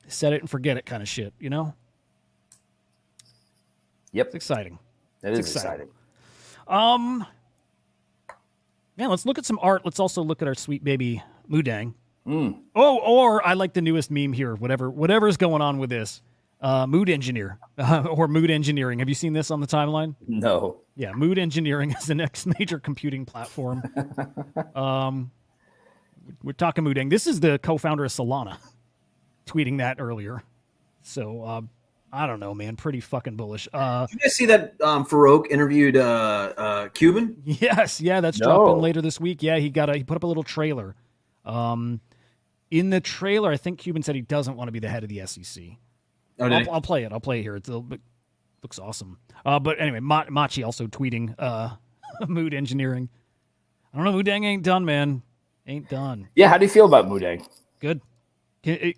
Set it and forget it kind of shit, you know? Yep. It's exciting. It is exciting. Man, let's look at some art. Let's also look at our sweet baby Mudang. Oh, or I like the newest meme here. Whatever's going on with this. Mood Engineer or Mood Engineering. Have you seen this on the timeline? No. Yeah, Mood Engineering is the next major computing platform. We're talking Mudang. This is the co-founder of Solana, tweeting that earlier. So I don't know, man. Pretty fucking bullish. Did you guys see that Farouk interviewed Cuban? Yes, yeah, that's No. dropping later this week. Yeah, he put up a little trailer. In the trailer, I think Cuban said he doesn't want to be the head of the SEC. Oh, did he? I'll play it. I'll play it here. It's a little bit, looks awesome. But anyway, Machi also tweeting Mood Engineering. I don't know. Mudang ain't done, man. Ain't done. Yeah, how do you feel about Mudang? Good. It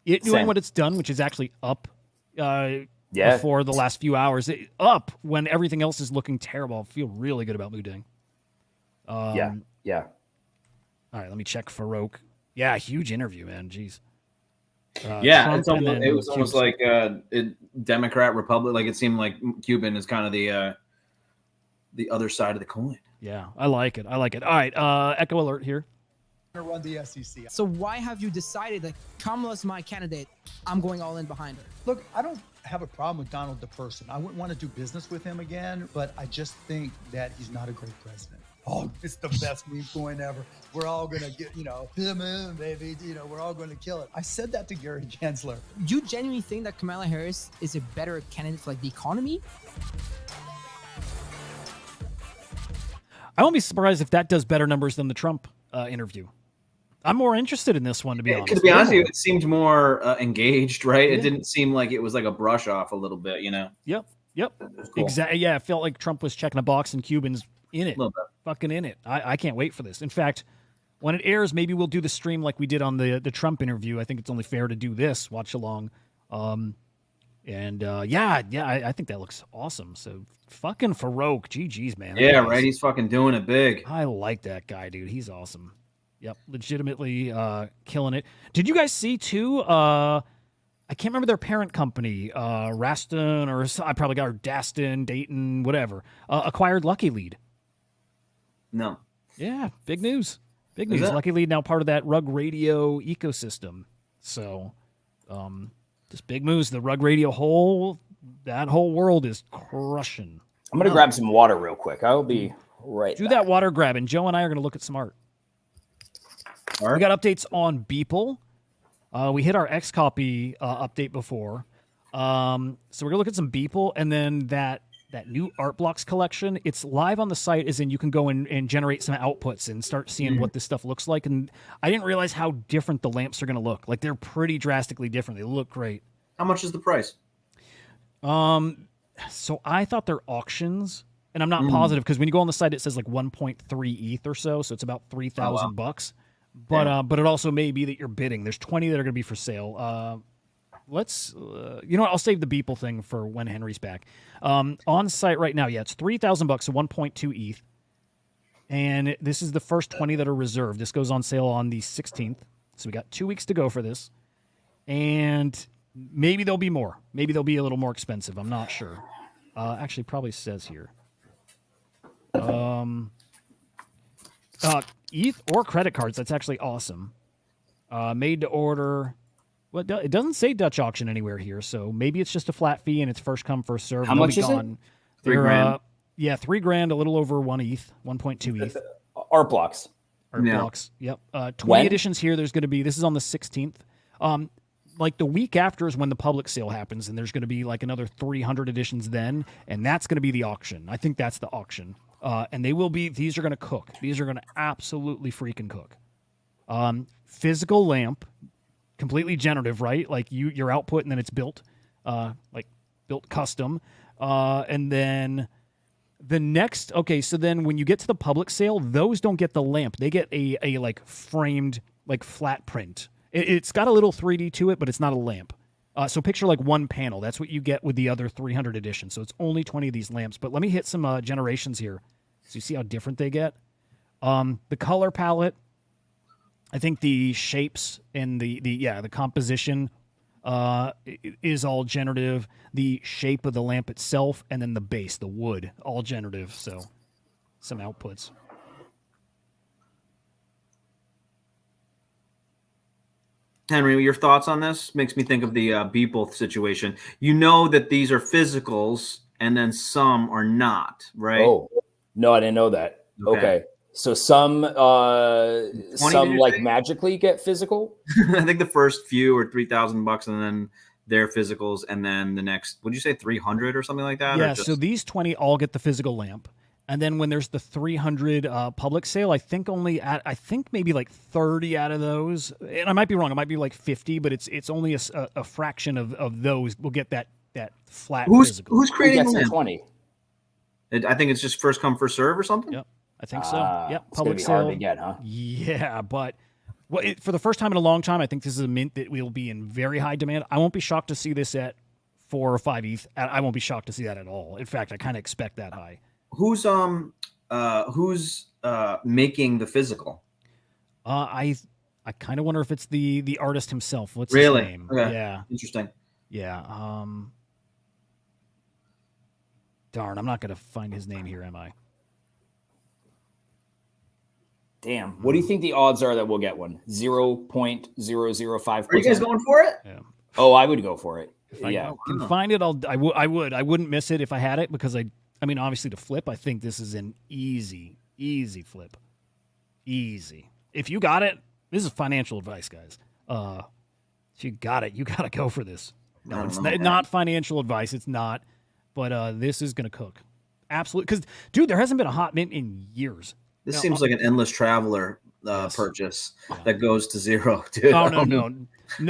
doing Same. what it's done, which is actually up Yeah. before the last few hours. Up when everything else is looking terrible. I feel really good about Mudang. Yeah. All right, let me check Farouk. Yeah, huge interview, man. Jeez. Yeah, Trump it's and almost, then it was almost Cuban. like Democrat Republic. Like it seemed like Cuban is kind of the other side of the coin. Yeah, I like it. All right, echo alert here. to run the SEC. So why have you decided that Kamala's my candidate? I'm going all in behind her. Look, I don't have a problem with Donald the person. I wouldn't want to do business with him again, but I just think that he's not a great president. Oh, it's the best meme coin ever. We're all going to get, to the moon, baby. We're all going to kill it. I said that to Gary Gensler. Do you genuinely think that Kamala Harris is a better candidate for the economy? I won't be surprised if that does better numbers than the Trump interview. I'm more interested in this one, to be honest. To be honest with you, it seemed more engaged, right? Yeah. It didn't seem like it was like a brush off a little bit, Yep. Cool. Exactly. Yeah, it felt like Trump was checking a box and Cuban's in it. A little bit. Fucking in it. I can't wait for this. In fact, when it airs, maybe we'll do the stream like we did on the Trump interview. I think it's only fair to do this watch along. I think that looks awesome. So fucking Farouk, GG's, man. That Yeah, guy's- right. He's fucking doing it big. I like that guy, dude. He's awesome. Yep, legitimately killing it. Did you guys see too? I can't remember their parent company, Raston or I probably got her Daston, Dayton, whatever. Acquired Lucky Lead. No. Yeah, big news. Big Is news. that- Lucky Lead now part of that Rug Radio ecosystem. So, just big moves. The Rug Radio that whole world is crushing. I'm going to grab some water real quick. I will be right Do back. that water grab, and Joe and I are going to look at some art. Art? We got updates on Beeple. We hit our X copy update before. So we're gonna look at some Beeple, and then that new art blocks collection. It's live on the site, as in you can go and generate some outputs and start seeing what this stuff looks like. And I didn't realize how different the lamps are gonna look. Like they're pretty drastically different. They look great. How much is the price? So I thought they're auctions, and I'm not positive because when you go on the site, it says like 1.3 ETH or so. So it's about $3,000. But it also may be that you're bidding. There's 20 that are going to be for sale. You know what? I'll save the Beeple thing for when Henry's back. On site right now, yeah, it's $3,000, so 1.2 ETH. And this is the first 20 that are reserved. This goes on sale on the 16th. So we got 2 weeks to go for this. And maybe there'll be more. Maybe they'll be a little more expensive. I'm not sure. Actually, probably says here. ETH or credit cards. That's actually awesome. Made to order. Well, it doesn't say Dutch auction anywhere here, so maybe it's just a flat fee and it's first come, first serve. How They'll much be is it? gone. $3,000. Yeah, $3,000, a little over 1 ETH, 1.2 ETH. Art blocks. Art Yeah. blocks. Yep. 20 When? editions here. There's going to be. This is on the 16th. Like the week after is when the public sale happens, and there's going to be like another 300 editions then, and that's going to be the auction. I think that's the auction. And they will be. These are going to cook. These are going to absolutely freaking cook. Physical lamp, completely generative, right? Like your output, and then it's built, like built custom, and then. The next, okay, so then when you get to the public sale, those don't get the lamp. They get a like framed, like flat print. It's got a little 3D to it, but it's not a lamp. So picture like one panel. That's what you get with the other 300 editions. So it's only 20 of these lamps. But let me hit some generations here, so you see how different they get. The color palette, I think the shapes and the composition is all generative. The shape of the lamp itself, and then the base, the wood, all generative. So some outputs. Henry, your thoughts on this? Makes me think of the Beeple situation. You know that these are physicals, and then some are not, right? Oh, no, I didn't know that. Okay. So some like say? magically get physical. I think the first few are $3,000, and then they're physicals, and then the next, would you say 300 or something like that? Yeah. Or just... So these 20 all get the physical lamp. And then when there's the 300 public sale, I think maybe like 30 out of those, and I might be wrong, it might be like 50, but it's only a fraction of those will get that flat physical. Who's creating the the 20? I think it's just first come, first serve or something. Yep, I think so. Yep, It's gonna be hard to get, huh? Yeah, but for the first time in a long time, I think this is a mint that will be in very high demand. I won't be shocked to see this at 4 or 5 ETH. I won't be shocked to see that at all. In fact, I kind of expect that high. Who's making the physical? I kind of wonder if it's the artist himself. What's Really? his name? Okay. Yeah. Interesting. Yeah. Darn, I'm not going to find his name here, am I? Damn. What do you think the odds are that we'll get one? 0.005%. Are you guys going for it? Yeah. Oh, I would go for it. If I can find it, I would. I wouldn't miss it if I had it, because I mean, obviously to flip, I think this is an easy flip. Easy. If you got it, this is financial advice, guys. If you got it, you got to go for this. No, it's not financial advice. It's not. But this is going to cook. Absolutely. Because, dude, there hasn't been a hot mint in years. This seems like an endless traveler purchase that goes to zero, dude. Oh, no.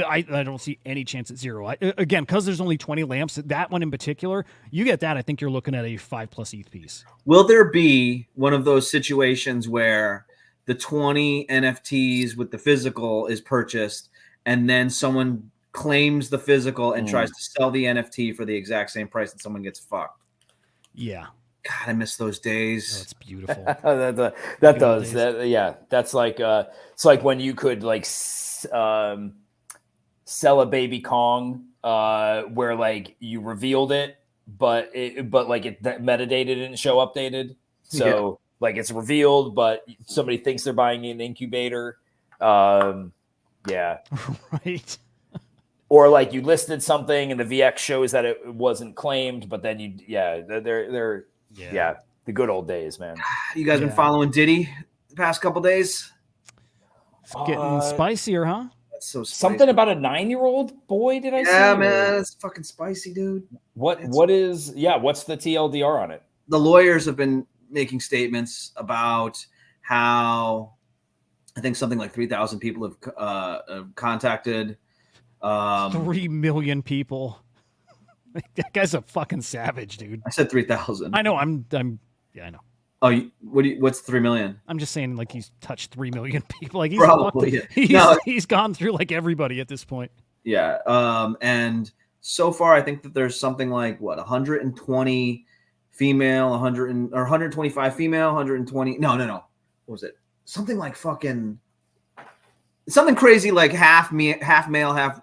I don't see any chance at zero. Again, because there's only 20 lamps, that one in particular, you get that, I think you're looking at a 5+ ETH piece. Will there be one of those situations where the 20 NFTs with the physical is purchased, and then someone claims the physical and tries to sell the NFT for the exact same price, and someone gets fucked? Yeah. God, I miss those days. That's beautiful. that does. That's like it's like when you could like sell a baby Kong where like you revealed it, but that metadata didn't show updated. So like it's revealed, but somebody thinks they're buying an incubator. Right. Or like you listed something and the VX shows that it wasn't claimed, but then they're the good old days, man. You guys been following Diddy the past couple days? It's getting spicier, huh? That's so spicy. Something about a 9-year-old boy, did I see? Yeah, man, it's fucking spicy, dude. What's the TLDR on it? The lawyers have been making statements about how I think something like 3,000 people have contacted. 3 million people. That guy's a fucking savage, dude. I said 3,000. I know. I know. Oh, what's 3 million? I'm just saying, like, he's touched 3 million people. Like, he's gone through like everybody at this point. Yeah. And so far, I think that there's something like 120 female, 125 female, 120. No. What was it? Something like fucking something crazy, like half male, half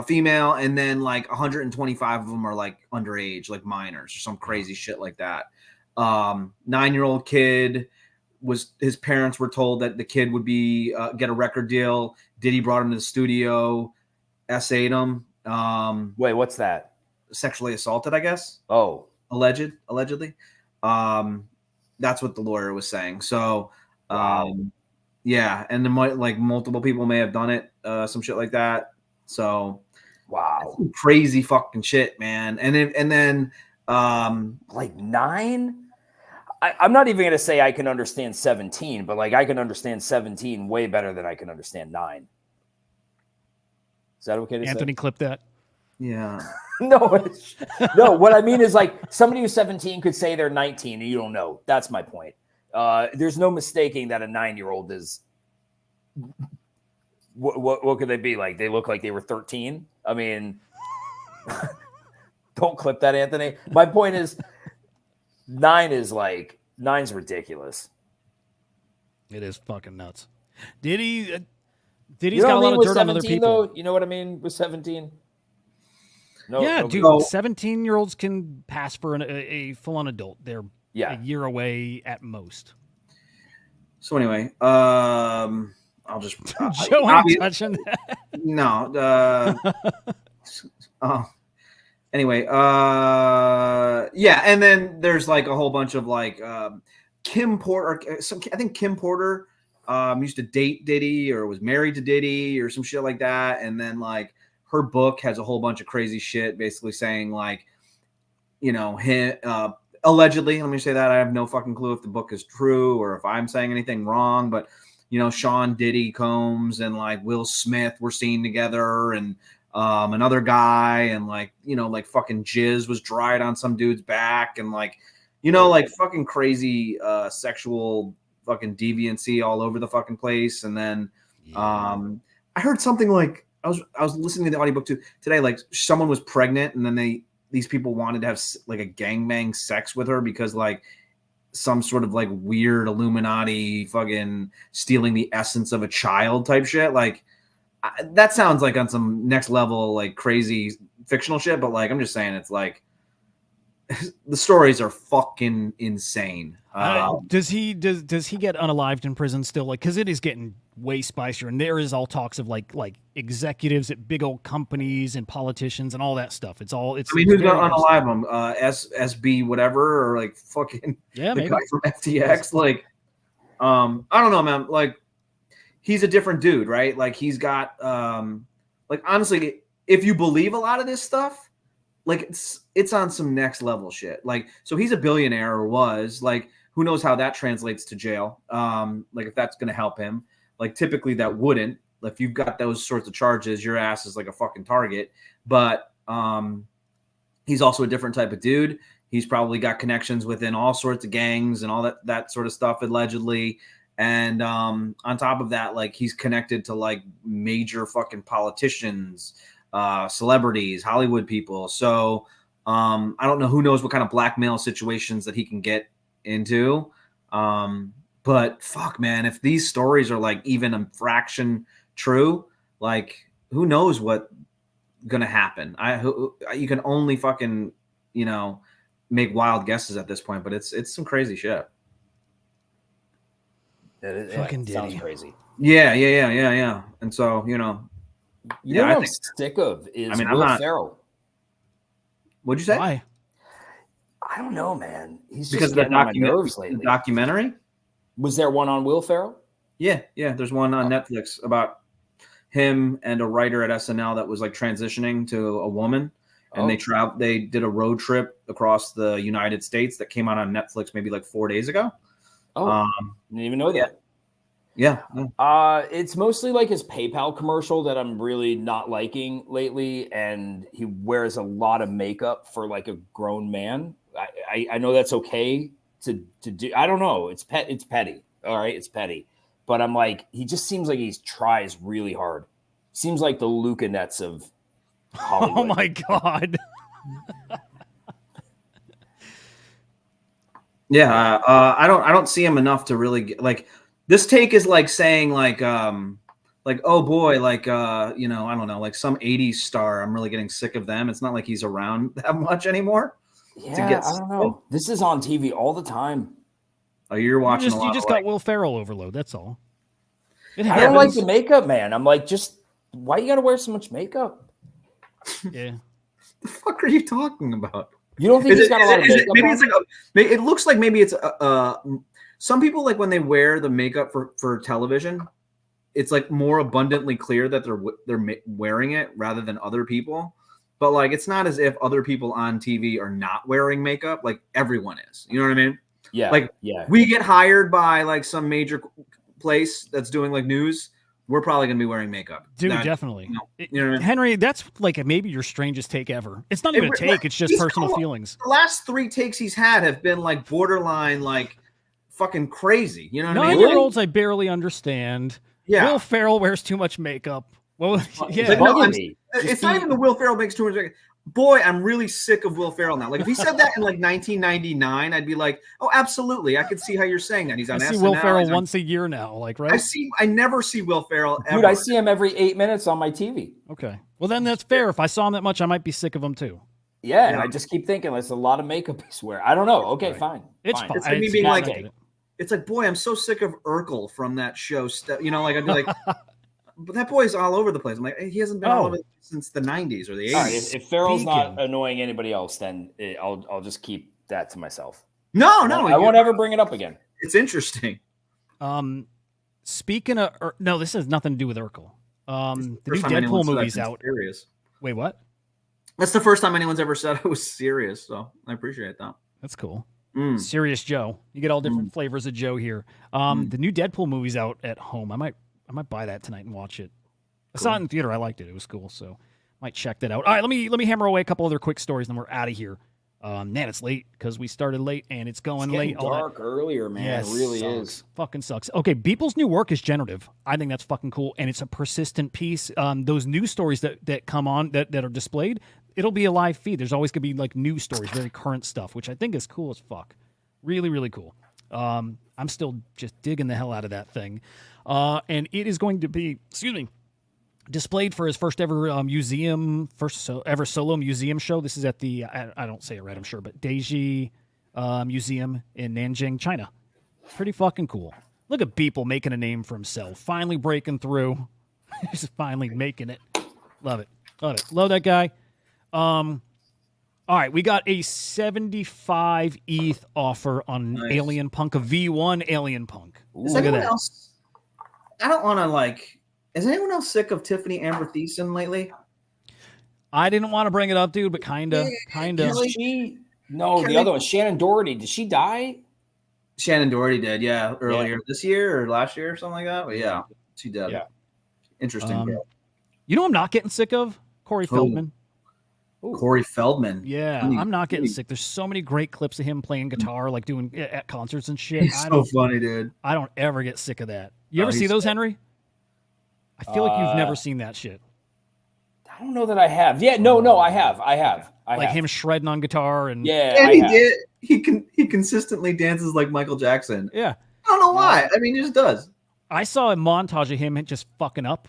female, and then like 125 of them are like underage, like minors or some crazy shit like that. 9-year-old kid his parents were told that the kid would be get a record deal. Diddy brought him to the studio, essayed him. Wait, what's that? Sexually assaulted, I guess. Oh, allegedly. That's what the lawyer was saying. So, yeah, and like multiple people may have done it, some shit like that. So, wow, crazy fucking shit, man. And then like 9. I'm not even gonna say I can understand 17, but like I can understand 17 way better than I can understand 9. Is that okay to Anthony, say? clip that. Yeah. No. What I mean is like somebody who's 17 could say they're 19 and you don't know. That's my point. There's no mistaking that a 9-year-old is What could they be like? They look like they were 13. I mean, don't clip that, Anthony. My point is, 9's ridiculous. It is fucking nuts. Diddy's You got know a what I lot mean of with dirt on other 17 people. though? You know what I mean with 17? No, Yeah, no, dude, no. 17-year-olds can pass for a full-on adult. They're Yeah. a year away at most. So anyway, I'll just Joe ain't touching that. no. Anyway, yeah, and then there's like a whole bunch of like Kim Porter. I think Kim Porter used to date Diddy or was married to Diddy or some shit like that, and then like her book has a whole bunch of crazy shit, basically saying like, you know, allegedly. Let me say that I have no fucking clue if the book is true or if I'm saying anything wrong, but you know, Sean Diddy Combs and like Will Smith were seen together, and another guy, and like, you know, like fucking jizz was dried on some dude's back, and like, you know, like fucking crazy sexual fucking deviancy all over the fucking place. And then I heard something like I was listening to the audiobook today, like someone was pregnant, and then these people wanted to have like a gangbang sex with her because like some sort of like weird Illuminati fucking stealing the essence of a child type shit. Like that sounds like on some next level, like crazy fictional shit. But like, I'm just saying, it's like the stories are fucking insane. Does he get unalived in prison still? Like, because it is getting way spicier, and there is all talks of like executives at big old companies and politicians and all that stuff. It's. I mean, who's gonna unalive him? SB whatever, or like fucking the guy from FTX. Like, I don't know, man. Like, he's a different dude, right? Like, he's got like, honestly, if you believe a lot of this stuff, like it's on some next level shit. Like, so he's a billionaire, or was. Like, who knows how that translates to jail? Like, if that's gonna help him. Like, typically that wouldn't. If you've got those sorts of charges, your ass is like a fucking target. But he's also a different type of dude. He's probably got connections within all sorts of gangs and all that sort of stuff, allegedly. And on top of that, like, he's connected to like major fucking politicians, celebrities, Hollywood people. So I don't know, who knows what kind of blackmail situations that he can get into. But fuck, man, if these stories are like even a fraction true, like, who knows what gonna happen? You can only fucking, you know, make wild guesses at this point, but it's some crazy shit. Fucking sounds Diddy. crazy. Yeah. And so, you know, You know I what I'm think, sick of is I mean, Will Ferrell. What'd you say? Why? I don't know, man. He's Because just of the getting on my nerves lately. documentary? Was there one on Will Ferrell? Yeah. There's one on Netflix about him and a writer at SNL that was like transitioning to a woman, and they did a road trip across the United States that came out on Netflix maybe like 4 days ago. Didn't even know that. Yeah. It's mostly like his PayPal commercial that I'm really not liking lately, and he wears a lot of makeup for like a grown man. I know that's okay to do. I don't know. It's petty. All right, it's petty. But I'm like, he just seems like he tries really hard. Seems like the Luca Nets of Hollywood. Oh my god. Yeah, I don't see him enough to really get, like, this take is like saying like oh boy, like you know, I don't know, like some 80s star, I'm really getting sick of them. It's not like he's around that much anymore. Yeah, I don't know. This is on TV all the time. Oh, you're watching a lot. You just got Will Ferrell overload. That's all. I don't like the makeup, man. I'm like, just why you got to wear so much makeup? Yeah. The fuck are you talking about? You don't think he's got a lot of makeup? Maybe it's like it looks like maybe it's some people, like, when they wear the makeup for television, it's like more abundantly clear that they're wearing it rather than other people. But like, it's not as if other people on TV are not wearing makeup. Like, everyone is. You know what I mean? Yeah. Like, we get hired by like some major place that's doing like news. We're probably gonna be wearing makeup, dude. Definitely. You know what I mean? Henry, that's like maybe your strangest take ever. It's not even a take; it's just personal feelings. The last 3 takes he's had have been like borderline, like fucking crazy. You know what I mean? 9-year-olds I barely understand. Yeah. Will Ferrell wears too much makeup. Well, yeah. Like, no, bugging I'm- me. it's Just not be- even the Will Ferrell makes too much. Boy, I'm really sick of Will Ferrell now. Like if he said that in like 1999, I'd be like, oh, absolutely, I could see how you're saying that. He's I on see SNL. Will Ferrell he's on- once a year now, like, right? I never see Will Ferrell ever. Dude, I see him every 8 minutes on my TV. Okay. Well, then that's fair. If I saw him that much, I might be sick of him too. Yeah, and Yeah. I just keep thinking it's a lot of makeup he's wearing. I don't know. Okay, Right. fine. It's fine. It's like me It's being fine. like- I get it. It's like, boy, I'm so sick of Urkel from that show. You know, like I'd be like, but that boy's all over the place. I'm like, hey, he hasn't been all Oh. over since the 90s or the 80s. All right, if Farrell's not Speaking- annoying anybody else, then I'll just keep that to myself. No, I won't ever bring it up again. It's interesting. Speaking of, no, this has nothing to do with Urkel. The new First time anyone Deadpool said I've movie's been out. Serious. Wait, what? That's the first time anyone's ever said I was serious, so I appreciate that. That's cool. Mm. Serious Joe. You get all different flavors of Joe here. The new Deadpool movie's out at home. I might buy that tonight and watch it. I saw it in theater. I liked it. It was cool. So might check that out. All right, let me hammer away a couple other quick stories, then we're out of here. Man, it's late because we started late and it's going It's late. getting dark earlier, man. Yes, it really sucks. is. Fucking sucks. Okay, Beeple's new work is generative. I think that's fucking cool, and it's a persistent piece. Those news stories that come on that are displayed, it'll be a live feed. There's always gonna be like news stories, very current stuff, which I think is cool as fuck. Really, really cool. I'm still just digging the hell out of that thing, and it is going to be, displayed for his first ever ever solo museum show. This is at the I don't say it right, I'm sure, but Deji Museum in Nanjing, China. Pretty fucking cool. Look at Beeple making a name for himself, finally breaking through. He's finally making it. Love it. Love that guy. All right, we got a 75 ETH offer on Nice. Alien Punk, a V1 Alien Punk. Is Look at anyone that. else? I don't want to like. Is anyone else sick of Tiffany Amber Thiessen lately? I didn't want to bring it up, dude, but kinda. Is she? No, Can the they- other one, Shannon Doherty. Did she die? Shannon Doherty did, yeah, earlier this year or last year or something like that. But yeah, she did. Yeah. Interesting. girl. You know who I'm not getting sick of? Corey Feldman. Corey Feldman. Yeah, Funny. I'm not getting sick. There's so many great clips of him playing guitar, like doing at concerts and shit. He's so funny, dude. I don't ever get sick of that. You ever Oh, see he's those, so- Henry? I feel like you've never seen that shit. I don't know that I have. Yeah, no, I have. I have. Like him shredding on guitar and Yeah, And I he have. did. He consistently dances like Michael Jackson. yeah. I don't know why. I mean, he just does. I saw a montage of him just fucking up,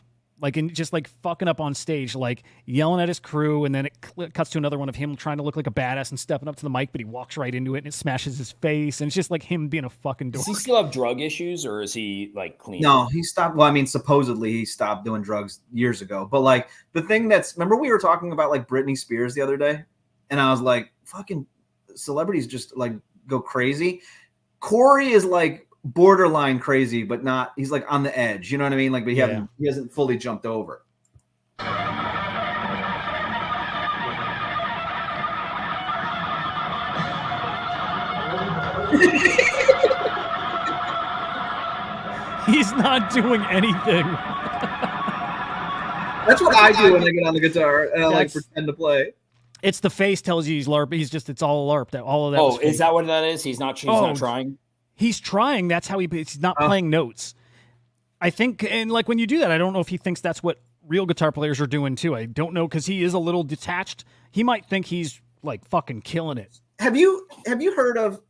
just fucking up on stage, like yelling at his crew, and then it cuts to another one of him trying to look like a badass and stepping up to the mic, but he walks right into it and it smashes his face, and it's just like him being a fucking dork. Does he still have drug issues, or is he like clean? No, he stopped. Well, I mean, supposedly he stopped doing drugs years ago. But like the thing remember we were talking about like Britney Spears the other day, and I was like, fucking celebrities just like go crazy. Corey is like borderline crazy, but not. He's like on the edge. You know what I mean? Like, but he hasn't fully jumped over. He's not doing anything. That's what I do when I get on the guitar and I like That's- pretend to play. It's the face tells you he's LARP. It's all LARP. All of that. Oh, was fake. is that what that is? He's not trying. He's trying. That's how he's not playing notes. I think, and like when you do that, I don't know if he thinks that's what real guitar players are doing too. I don't know, because he is a little detached. He might think he's like fucking killing it. Have you heard of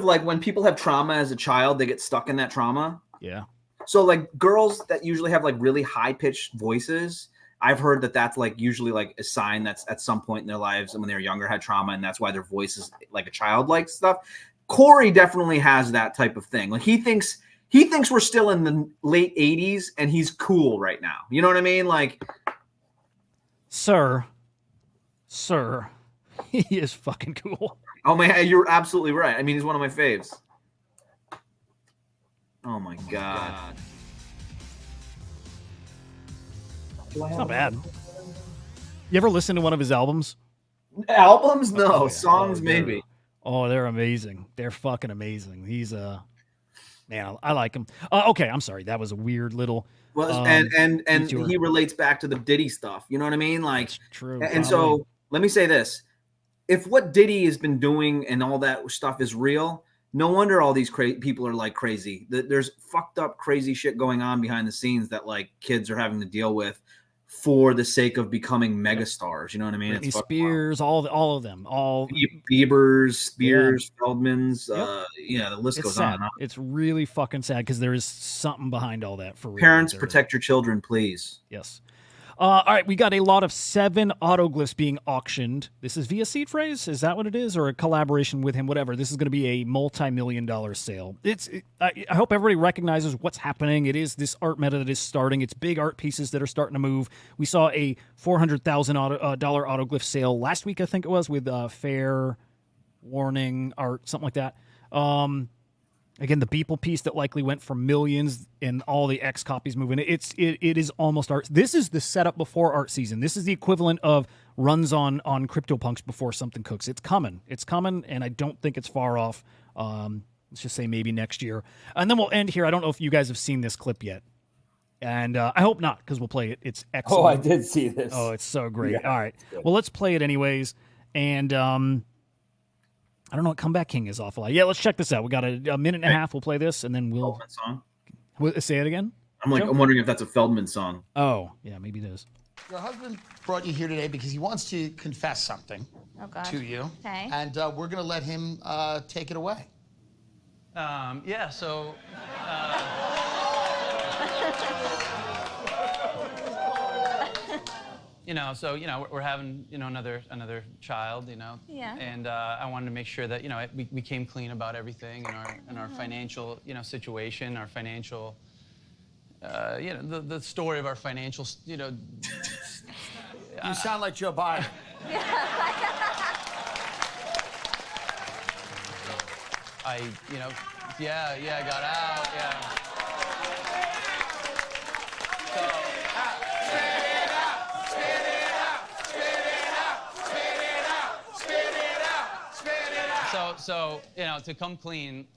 like when people have trauma as a child, they get stuck in that trauma? Yeah. So like girls that usually have like really high pitched voices, I've heard that that's like usually like a sign that's at some point in their lives and when they were younger had trauma, and that's why their voice is like a childlike stuff. Corey definitely has that type of thing. Like he thinks we're still in the late 80s and he's cool right now. You know what I mean? Like, Sir, he is fucking cool. oh man, you're absolutely right. I mean, he's one of my faves. Oh my god. It's not bad. You ever listen to one of his albums? Albums? No. Oh, yeah. Songs, Oh, they're- maybe. Oh, they're amazing. They're fucking amazing. He's man, I like him. Okay, I'm sorry. That was a weird little. Well, and detour. he relates back to the Diddy stuff. You know what I mean? Like, That's true. and so let me say this: if what Diddy has been doing and all that stuff is real, No wonder all these people are like crazy. There's fucked up, crazy shit going on behind the scenes that like kids are having to deal with for the sake of becoming megastars. You know what I mean? Britney Spears, all of them, all Spears, Feldmans. Yep. The list It's goes sad. on and on. It's really fucking sad because there is something behind all that for real. Parents, There is. protect your children, please. Yes. All right, we got a lot of 7 autoglyphs being auctioned. This is via Seed Phrase? Is that what it is? Or a collaboration with him? Whatever. This is going to be a multi-million-dollar sale. I hope everybody recognizes what's happening. It is this art meta that is starting. It's big art pieces that are starting to move. We saw a $400,000 autoglyph sale last week, I think it was, with Fair Warning Art, something like that. Again, the Beeple piece that likely went for millions and all the X copies moving. It is almost art. This is the setup before art season. This is the equivalent of runs on CryptoPunks before something cooks. It's coming. It's coming, and I don't think it's far off. Let's just say maybe next year. And then we'll end here. I don't know if you guys have seen this clip yet. And I hope not, because we'll play it. It's excellent. Oh, I did see this. Oh, it's so great. Yeah, all right. Well, let's play it anyways. And I don't know what Comeback King is awful. Yeah, let's check this out. We got a minute and a half. We'll play this, and then we'll Song. say it again. I'm wondering if that's a Feldman song. Oh, yeah, maybe it is. Your husband brought you here today because he wants to confess something to you. Okay. And we're going to let him take it away. Yeah, so... we're having, another child, Yeah. and I wanted to make sure that, we came clean about everything in our financial, situation, our financial, the story of our financial, You sound like Joe Biden. I got out, yeah. So, to come clean,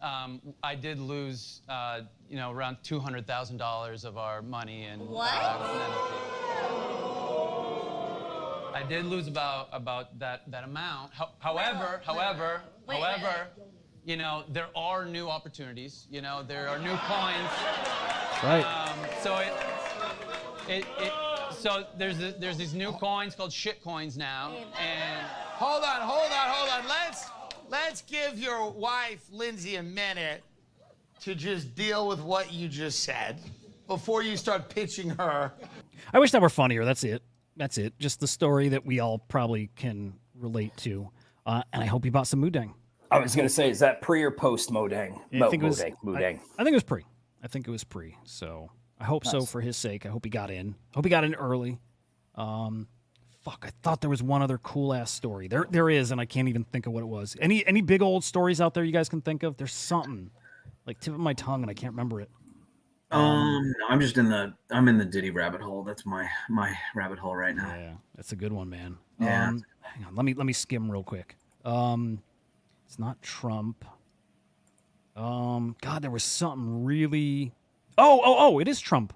I did lose, around $200,000 of our money and What? I did lose about that amount. However, Wait. there are new opportunities. There are new coins. Right. So there's these new coins called shit coins now, and Hold on. Let's give your wife, Lindsay, a minute to just deal with what you just said before you start pitching her. I wish that were funnier. That's it. Just the story that we all probably can relate to. And I hope you bought some Mudang. I was going to say, is that pre or post Modang? I think it was Modang. I think it was pre. So I hope so for his sake. I hope he got in. Hope he got in early. Fuck, I thought there was one other cool ass story. There is, and I can't even think of what it was. Any big old stories out there you guys can think of? There's something like tip of my tongue, and I can't remember it. I'm just in the Diddy rabbit hole. That's my rabbit hole right now. Yeah, that's a good one, man. Yeah. Hang on, let me skim real quick. It's not Trump. God, there was something really. Oh, it is Trump.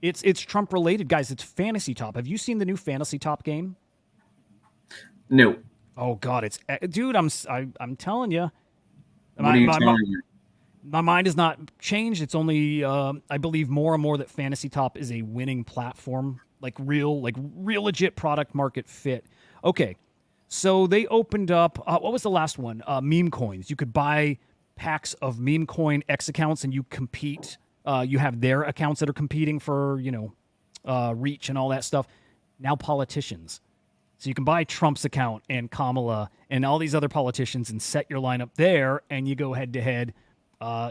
It's Trump related, guys. It's Fantasy Top. Have you seen the new Fantasy Top game? No. Oh God, it's dude. I'm telling you. What are you telling me? My mind has not changed. It's only I believe more and more that Fantasy Top is a winning platform, like real legit product market fit. Okay, so they opened up. What was the last one? Meme coins. You could buy packs of meme coin X accounts, and you compete. You have their accounts that are competing for, reach and all that stuff. Now politicians. So you can buy Trump's account and Kamala and all these other politicians and set your lineup there, and you go head to head.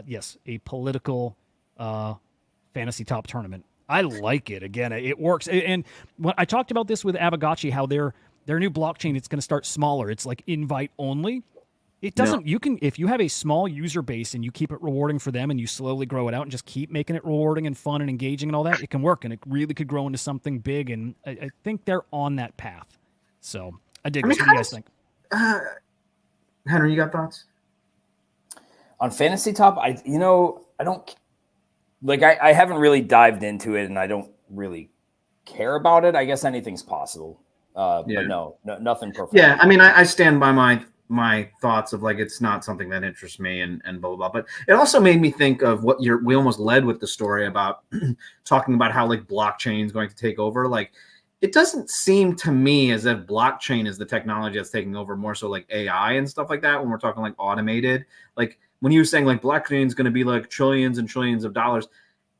Yes, a political Fantasy Top tournament. I like it. Again, it works. And when I talked about this with Abagachi, how their new blockchain, it's going to start smaller. It's like invite only. It doesn't. No. You can, if you have a small user base and you keep it rewarding for them, and you slowly grow it out and just keep making it rewarding and fun and engaging and all that, it can work, and it really could grow into something big. And I think they're on that path. So I dig this. What do you guys think? Henry, you got thoughts on Fantasy Top? I don't like. I haven't really dived into it, and I don't really care about it. I guess anything's possible. But no, nothing perfect. Yeah, I mean, I stand by my my thoughts of like it's not something that interests me and blah blah blah. But it also made me think of what we almost led with the story about talking about how like blockchain is going to take over. Like it doesn't seem to me as if blockchain is the technology that's taking over, more so like AI and stuff like that when we're talking like automated. Like when you were saying like blockchain is going to be like trillions and trillions of dollars,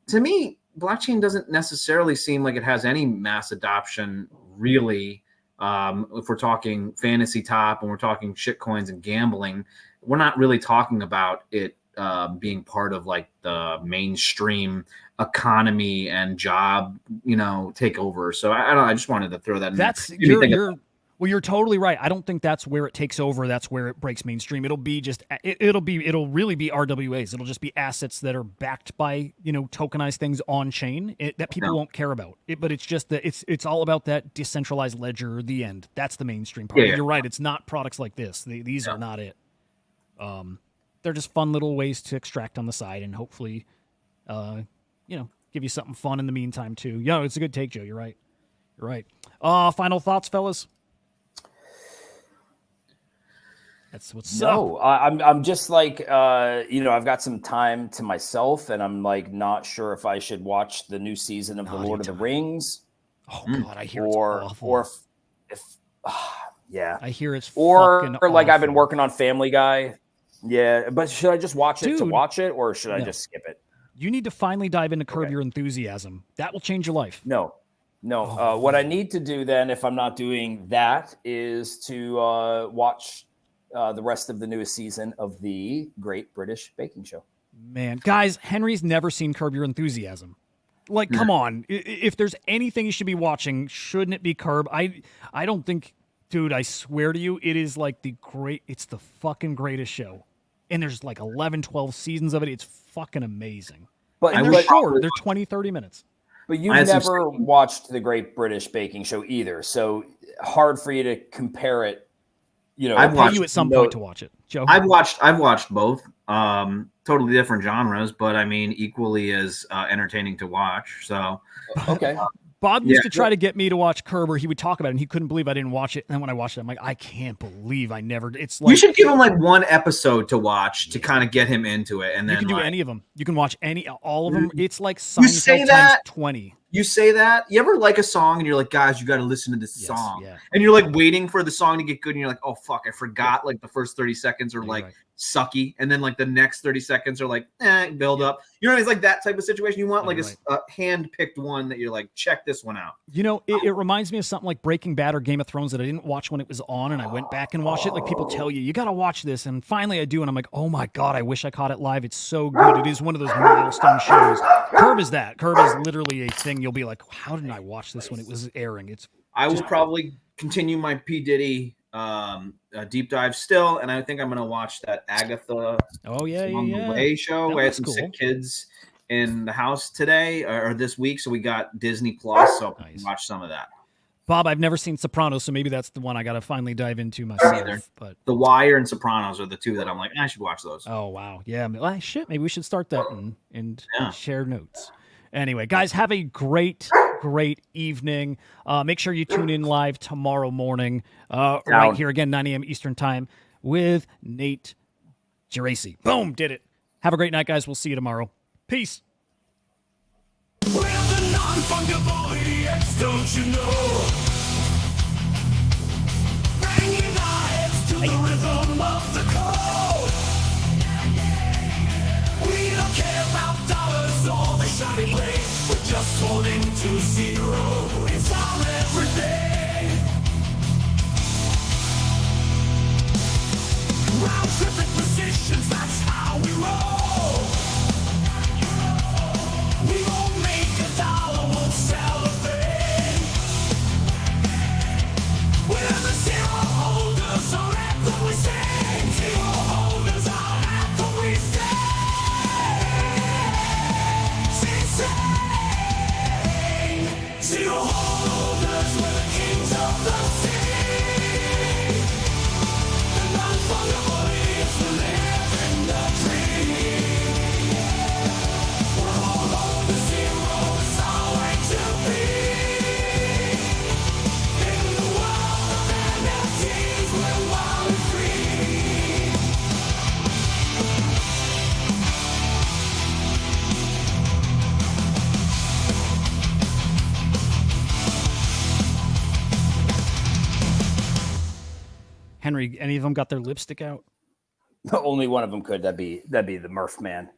to me blockchain doesn't necessarily seem like it has any mass adoption really. If we're talking fantasy top and we're talking shit coins and gambling, we're not really talking about it being part of like the mainstream economy and job, takeover. So I don't know. I just wanted to throw that in. That's you're totally right. I don't think that's where it takes over. That's where it breaks mainstream. It'll be just it'll really be RWAs. It'll just be assets that are backed by tokenized things on chain that people won't care about. But it's just that it's all about that decentralized ledger. The end. That's the mainstream part. Yeah. You're right. It's not products like this. These are not it. They're just fun little ways to extract on the side and hopefully, give you something fun in the meantime too. It's a good take, Joe. You're right. You're right. Final thoughts, fellas. That's what's up. No, I'm just like, I've got some time to myself, and I'm like not sure if I should watch the new season of The Lord of the Rings. Oh God, I hear it's awful. Or if yeah, I hear it's fucking fucking like awful. I've been working on Family Guy. Yeah, but should I just watch it to Dude, watch it, or should I no. just skip it? You need to finally dive into Curb Your Enthusiasm. That will change your life. No. What I need to do then, if I'm not doing that, is to watch the rest of the newest season of the Great British Baking Show. Man, guys, Henry's never seen Curb Your Enthusiasm. Like, come on. If there's anything you should be watching, shouldn't it be Curb? I don't think, dude, I swear to you, it is like it's the fucking greatest show. And there's like 11, 12 seasons of it. It's fucking amazing. And they're short. They're 20, 30 minutes. But you've never watched the Great British Baking Show either, so hard for you to compare it. I'll pay you at some point to watch it, Joe. I've watched both. Totally different genres, but I mean equally as entertaining to watch. So okay. Bob used to try to get me to watch Curb, or he would talk about it, and he couldn't believe I didn't watch it. And then when I watched it, I'm like, I can't believe I never. It's like you should give him like one episode to watch to kind of get him into it, and then you can do any of them. You can watch all of them. It's like Seinfeld times 20. You say that? You ever like a song and you're like, guys, you got to listen to this song. Yeah. And you're like waiting for the song to get good. And you're like, oh, fuck, I forgot. Like the first 30 seconds are like sucky. And then like the next 30 seconds are like, build up. You know what I mean? It's like that type of situation. You want like a hand-picked one that you're like, check this one out. It reminds me of something like Breaking Bad or Game of Thrones that I didn't watch when it was on. And I went back and watched it. Like people tell you got to watch this. And finally I do. And I'm like, oh my God, I wish I caught it live. It's so good. It is one of those milestone shows. Curb is that. Curb is literally a thing. You'll be like, how didn't I watch this when it was airing? I will probably continue my P. Diddy deep dive still, and I think I'm going to watch that Agatha on the Way show. I had some sick kids in the house today or this week, so we got Disney Plus, so I can watch some of that. Bob, I've never seen Sopranos, so maybe that's the one I got to finally dive into myself. But The Wire and Sopranos are the two that I'm like, I should watch those. Oh, wow. Yeah. Well, shit, maybe we should start that and share notes. Anyway, guys, have a great evening. Make sure you tune in live tomorrow morning, right here again, 9 a.m. Eastern Time with Nate Geraci. Boom, did it. Have a great night, guys. We'll see you tomorrow. Peace. We're the non-fungible idiots, don't you know? Banging our heads to the rhythm of the code. We don't care about dollars or the shiny blade. We're just holding to zero. It's our everything. Round tripping positions, that's how we roll. We won't make a dollar, won't sell a thing. We're the zero holders, our anthem we sing. Zero holders, our anthem we sing. Zero holders, we're the kings of the sea. The non-fungible idiots, we live in the dream. Henry, any of them got their lipstick out? Only one of them could. That'd be the Murph man.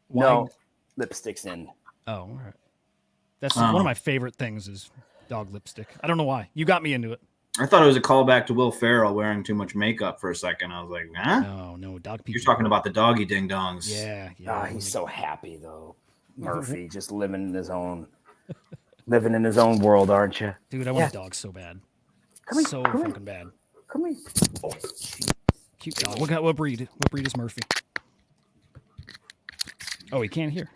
Why? No, lipstick's in. Oh, all right. That's one of my favorite things is dog lipstick. I don't know why. You got me into it. I thought it was a callback to Will Ferrell wearing too much makeup for a second. I was like, huh? No, dog people. You're talking about the doggy ding dongs. Yeah. Ah, he's so happy though. Murphy just living in his own world, aren't you? Dude, I want a dog so bad. Come here, So come here. fucking bad. Come here. Oh, Cute dog. What breed? What breed is Murphy? Oh, he can't hear.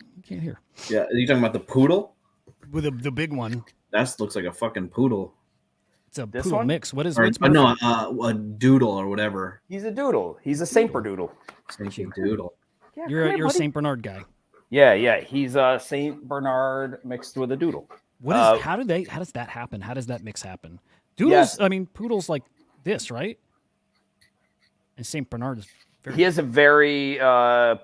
Yeah, are you talking about the poodle? With the big one. That looks like a fucking poodle. It's a This poodle one? mix. What's Or, Murphy? no, a doodle or whatever. he's a doodle. He's a Saint Berdoodle. Same doodle. Yeah, You're a Saint Bernard guy. Yeah. He's a Saint Bernard mixed with a doodle. What is? How does that happen? How does that mix happen? Doodles. Yes. I mean, poodles like this, right? And Saint Bernard is very. He has a very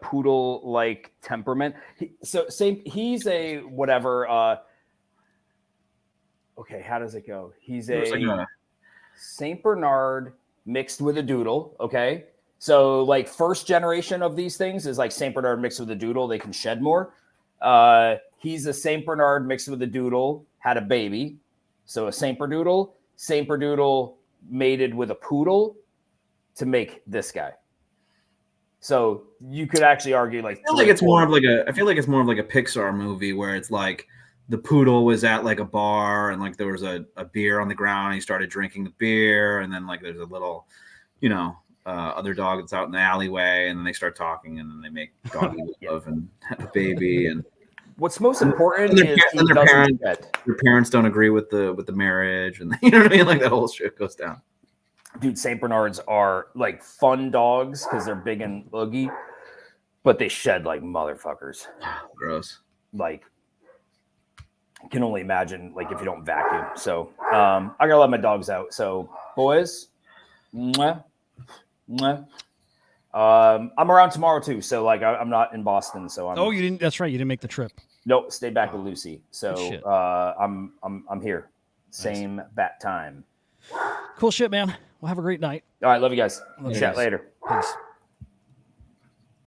poodle-like temperament. He's a whatever. Okay, how does it go? He's Looks a like a- Saint Bernard mixed with a doodle. Okay, so like first generation of these things is like Saint Bernard mixed with a doodle. They can shed more. He's a Saint Bernard mixed with a doodle. Had a baby, so a Saint Berdoodle. Saint Berdoodle mated with a poodle to make this guy. So you could actually argue like I feel like it's more of like a Pixar movie where it's like the poodle was at like a bar and like there was a beer on the ground and he started drinking the beer and then like there's a little, other dog that's out in the alleyway and then they start talking and then they make doggy love and have a baby and what's most important and is he doesn't shed. their parents don't agree with the marriage and you know what I mean? Like that whole shit goes down. Dude, Saint Bernards are like fun dogs because they're big and oogie, but they shed like motherfuckers. Gross. Like, I can only imagine like if you don't vacuum. So I gotta let my dogs out. So boys, mwah, mwah. I'm around tomorrow too. So like I'm not in Boston. So I'm. Oh, you didn't. That's right. You didn't make the trip. Nope, stay back with Lucy. Good So shit. I'm here. Same bat time. Cool shit, man. Well, have a great night. All right, love you guys. Love you Chat guys. later. Peace.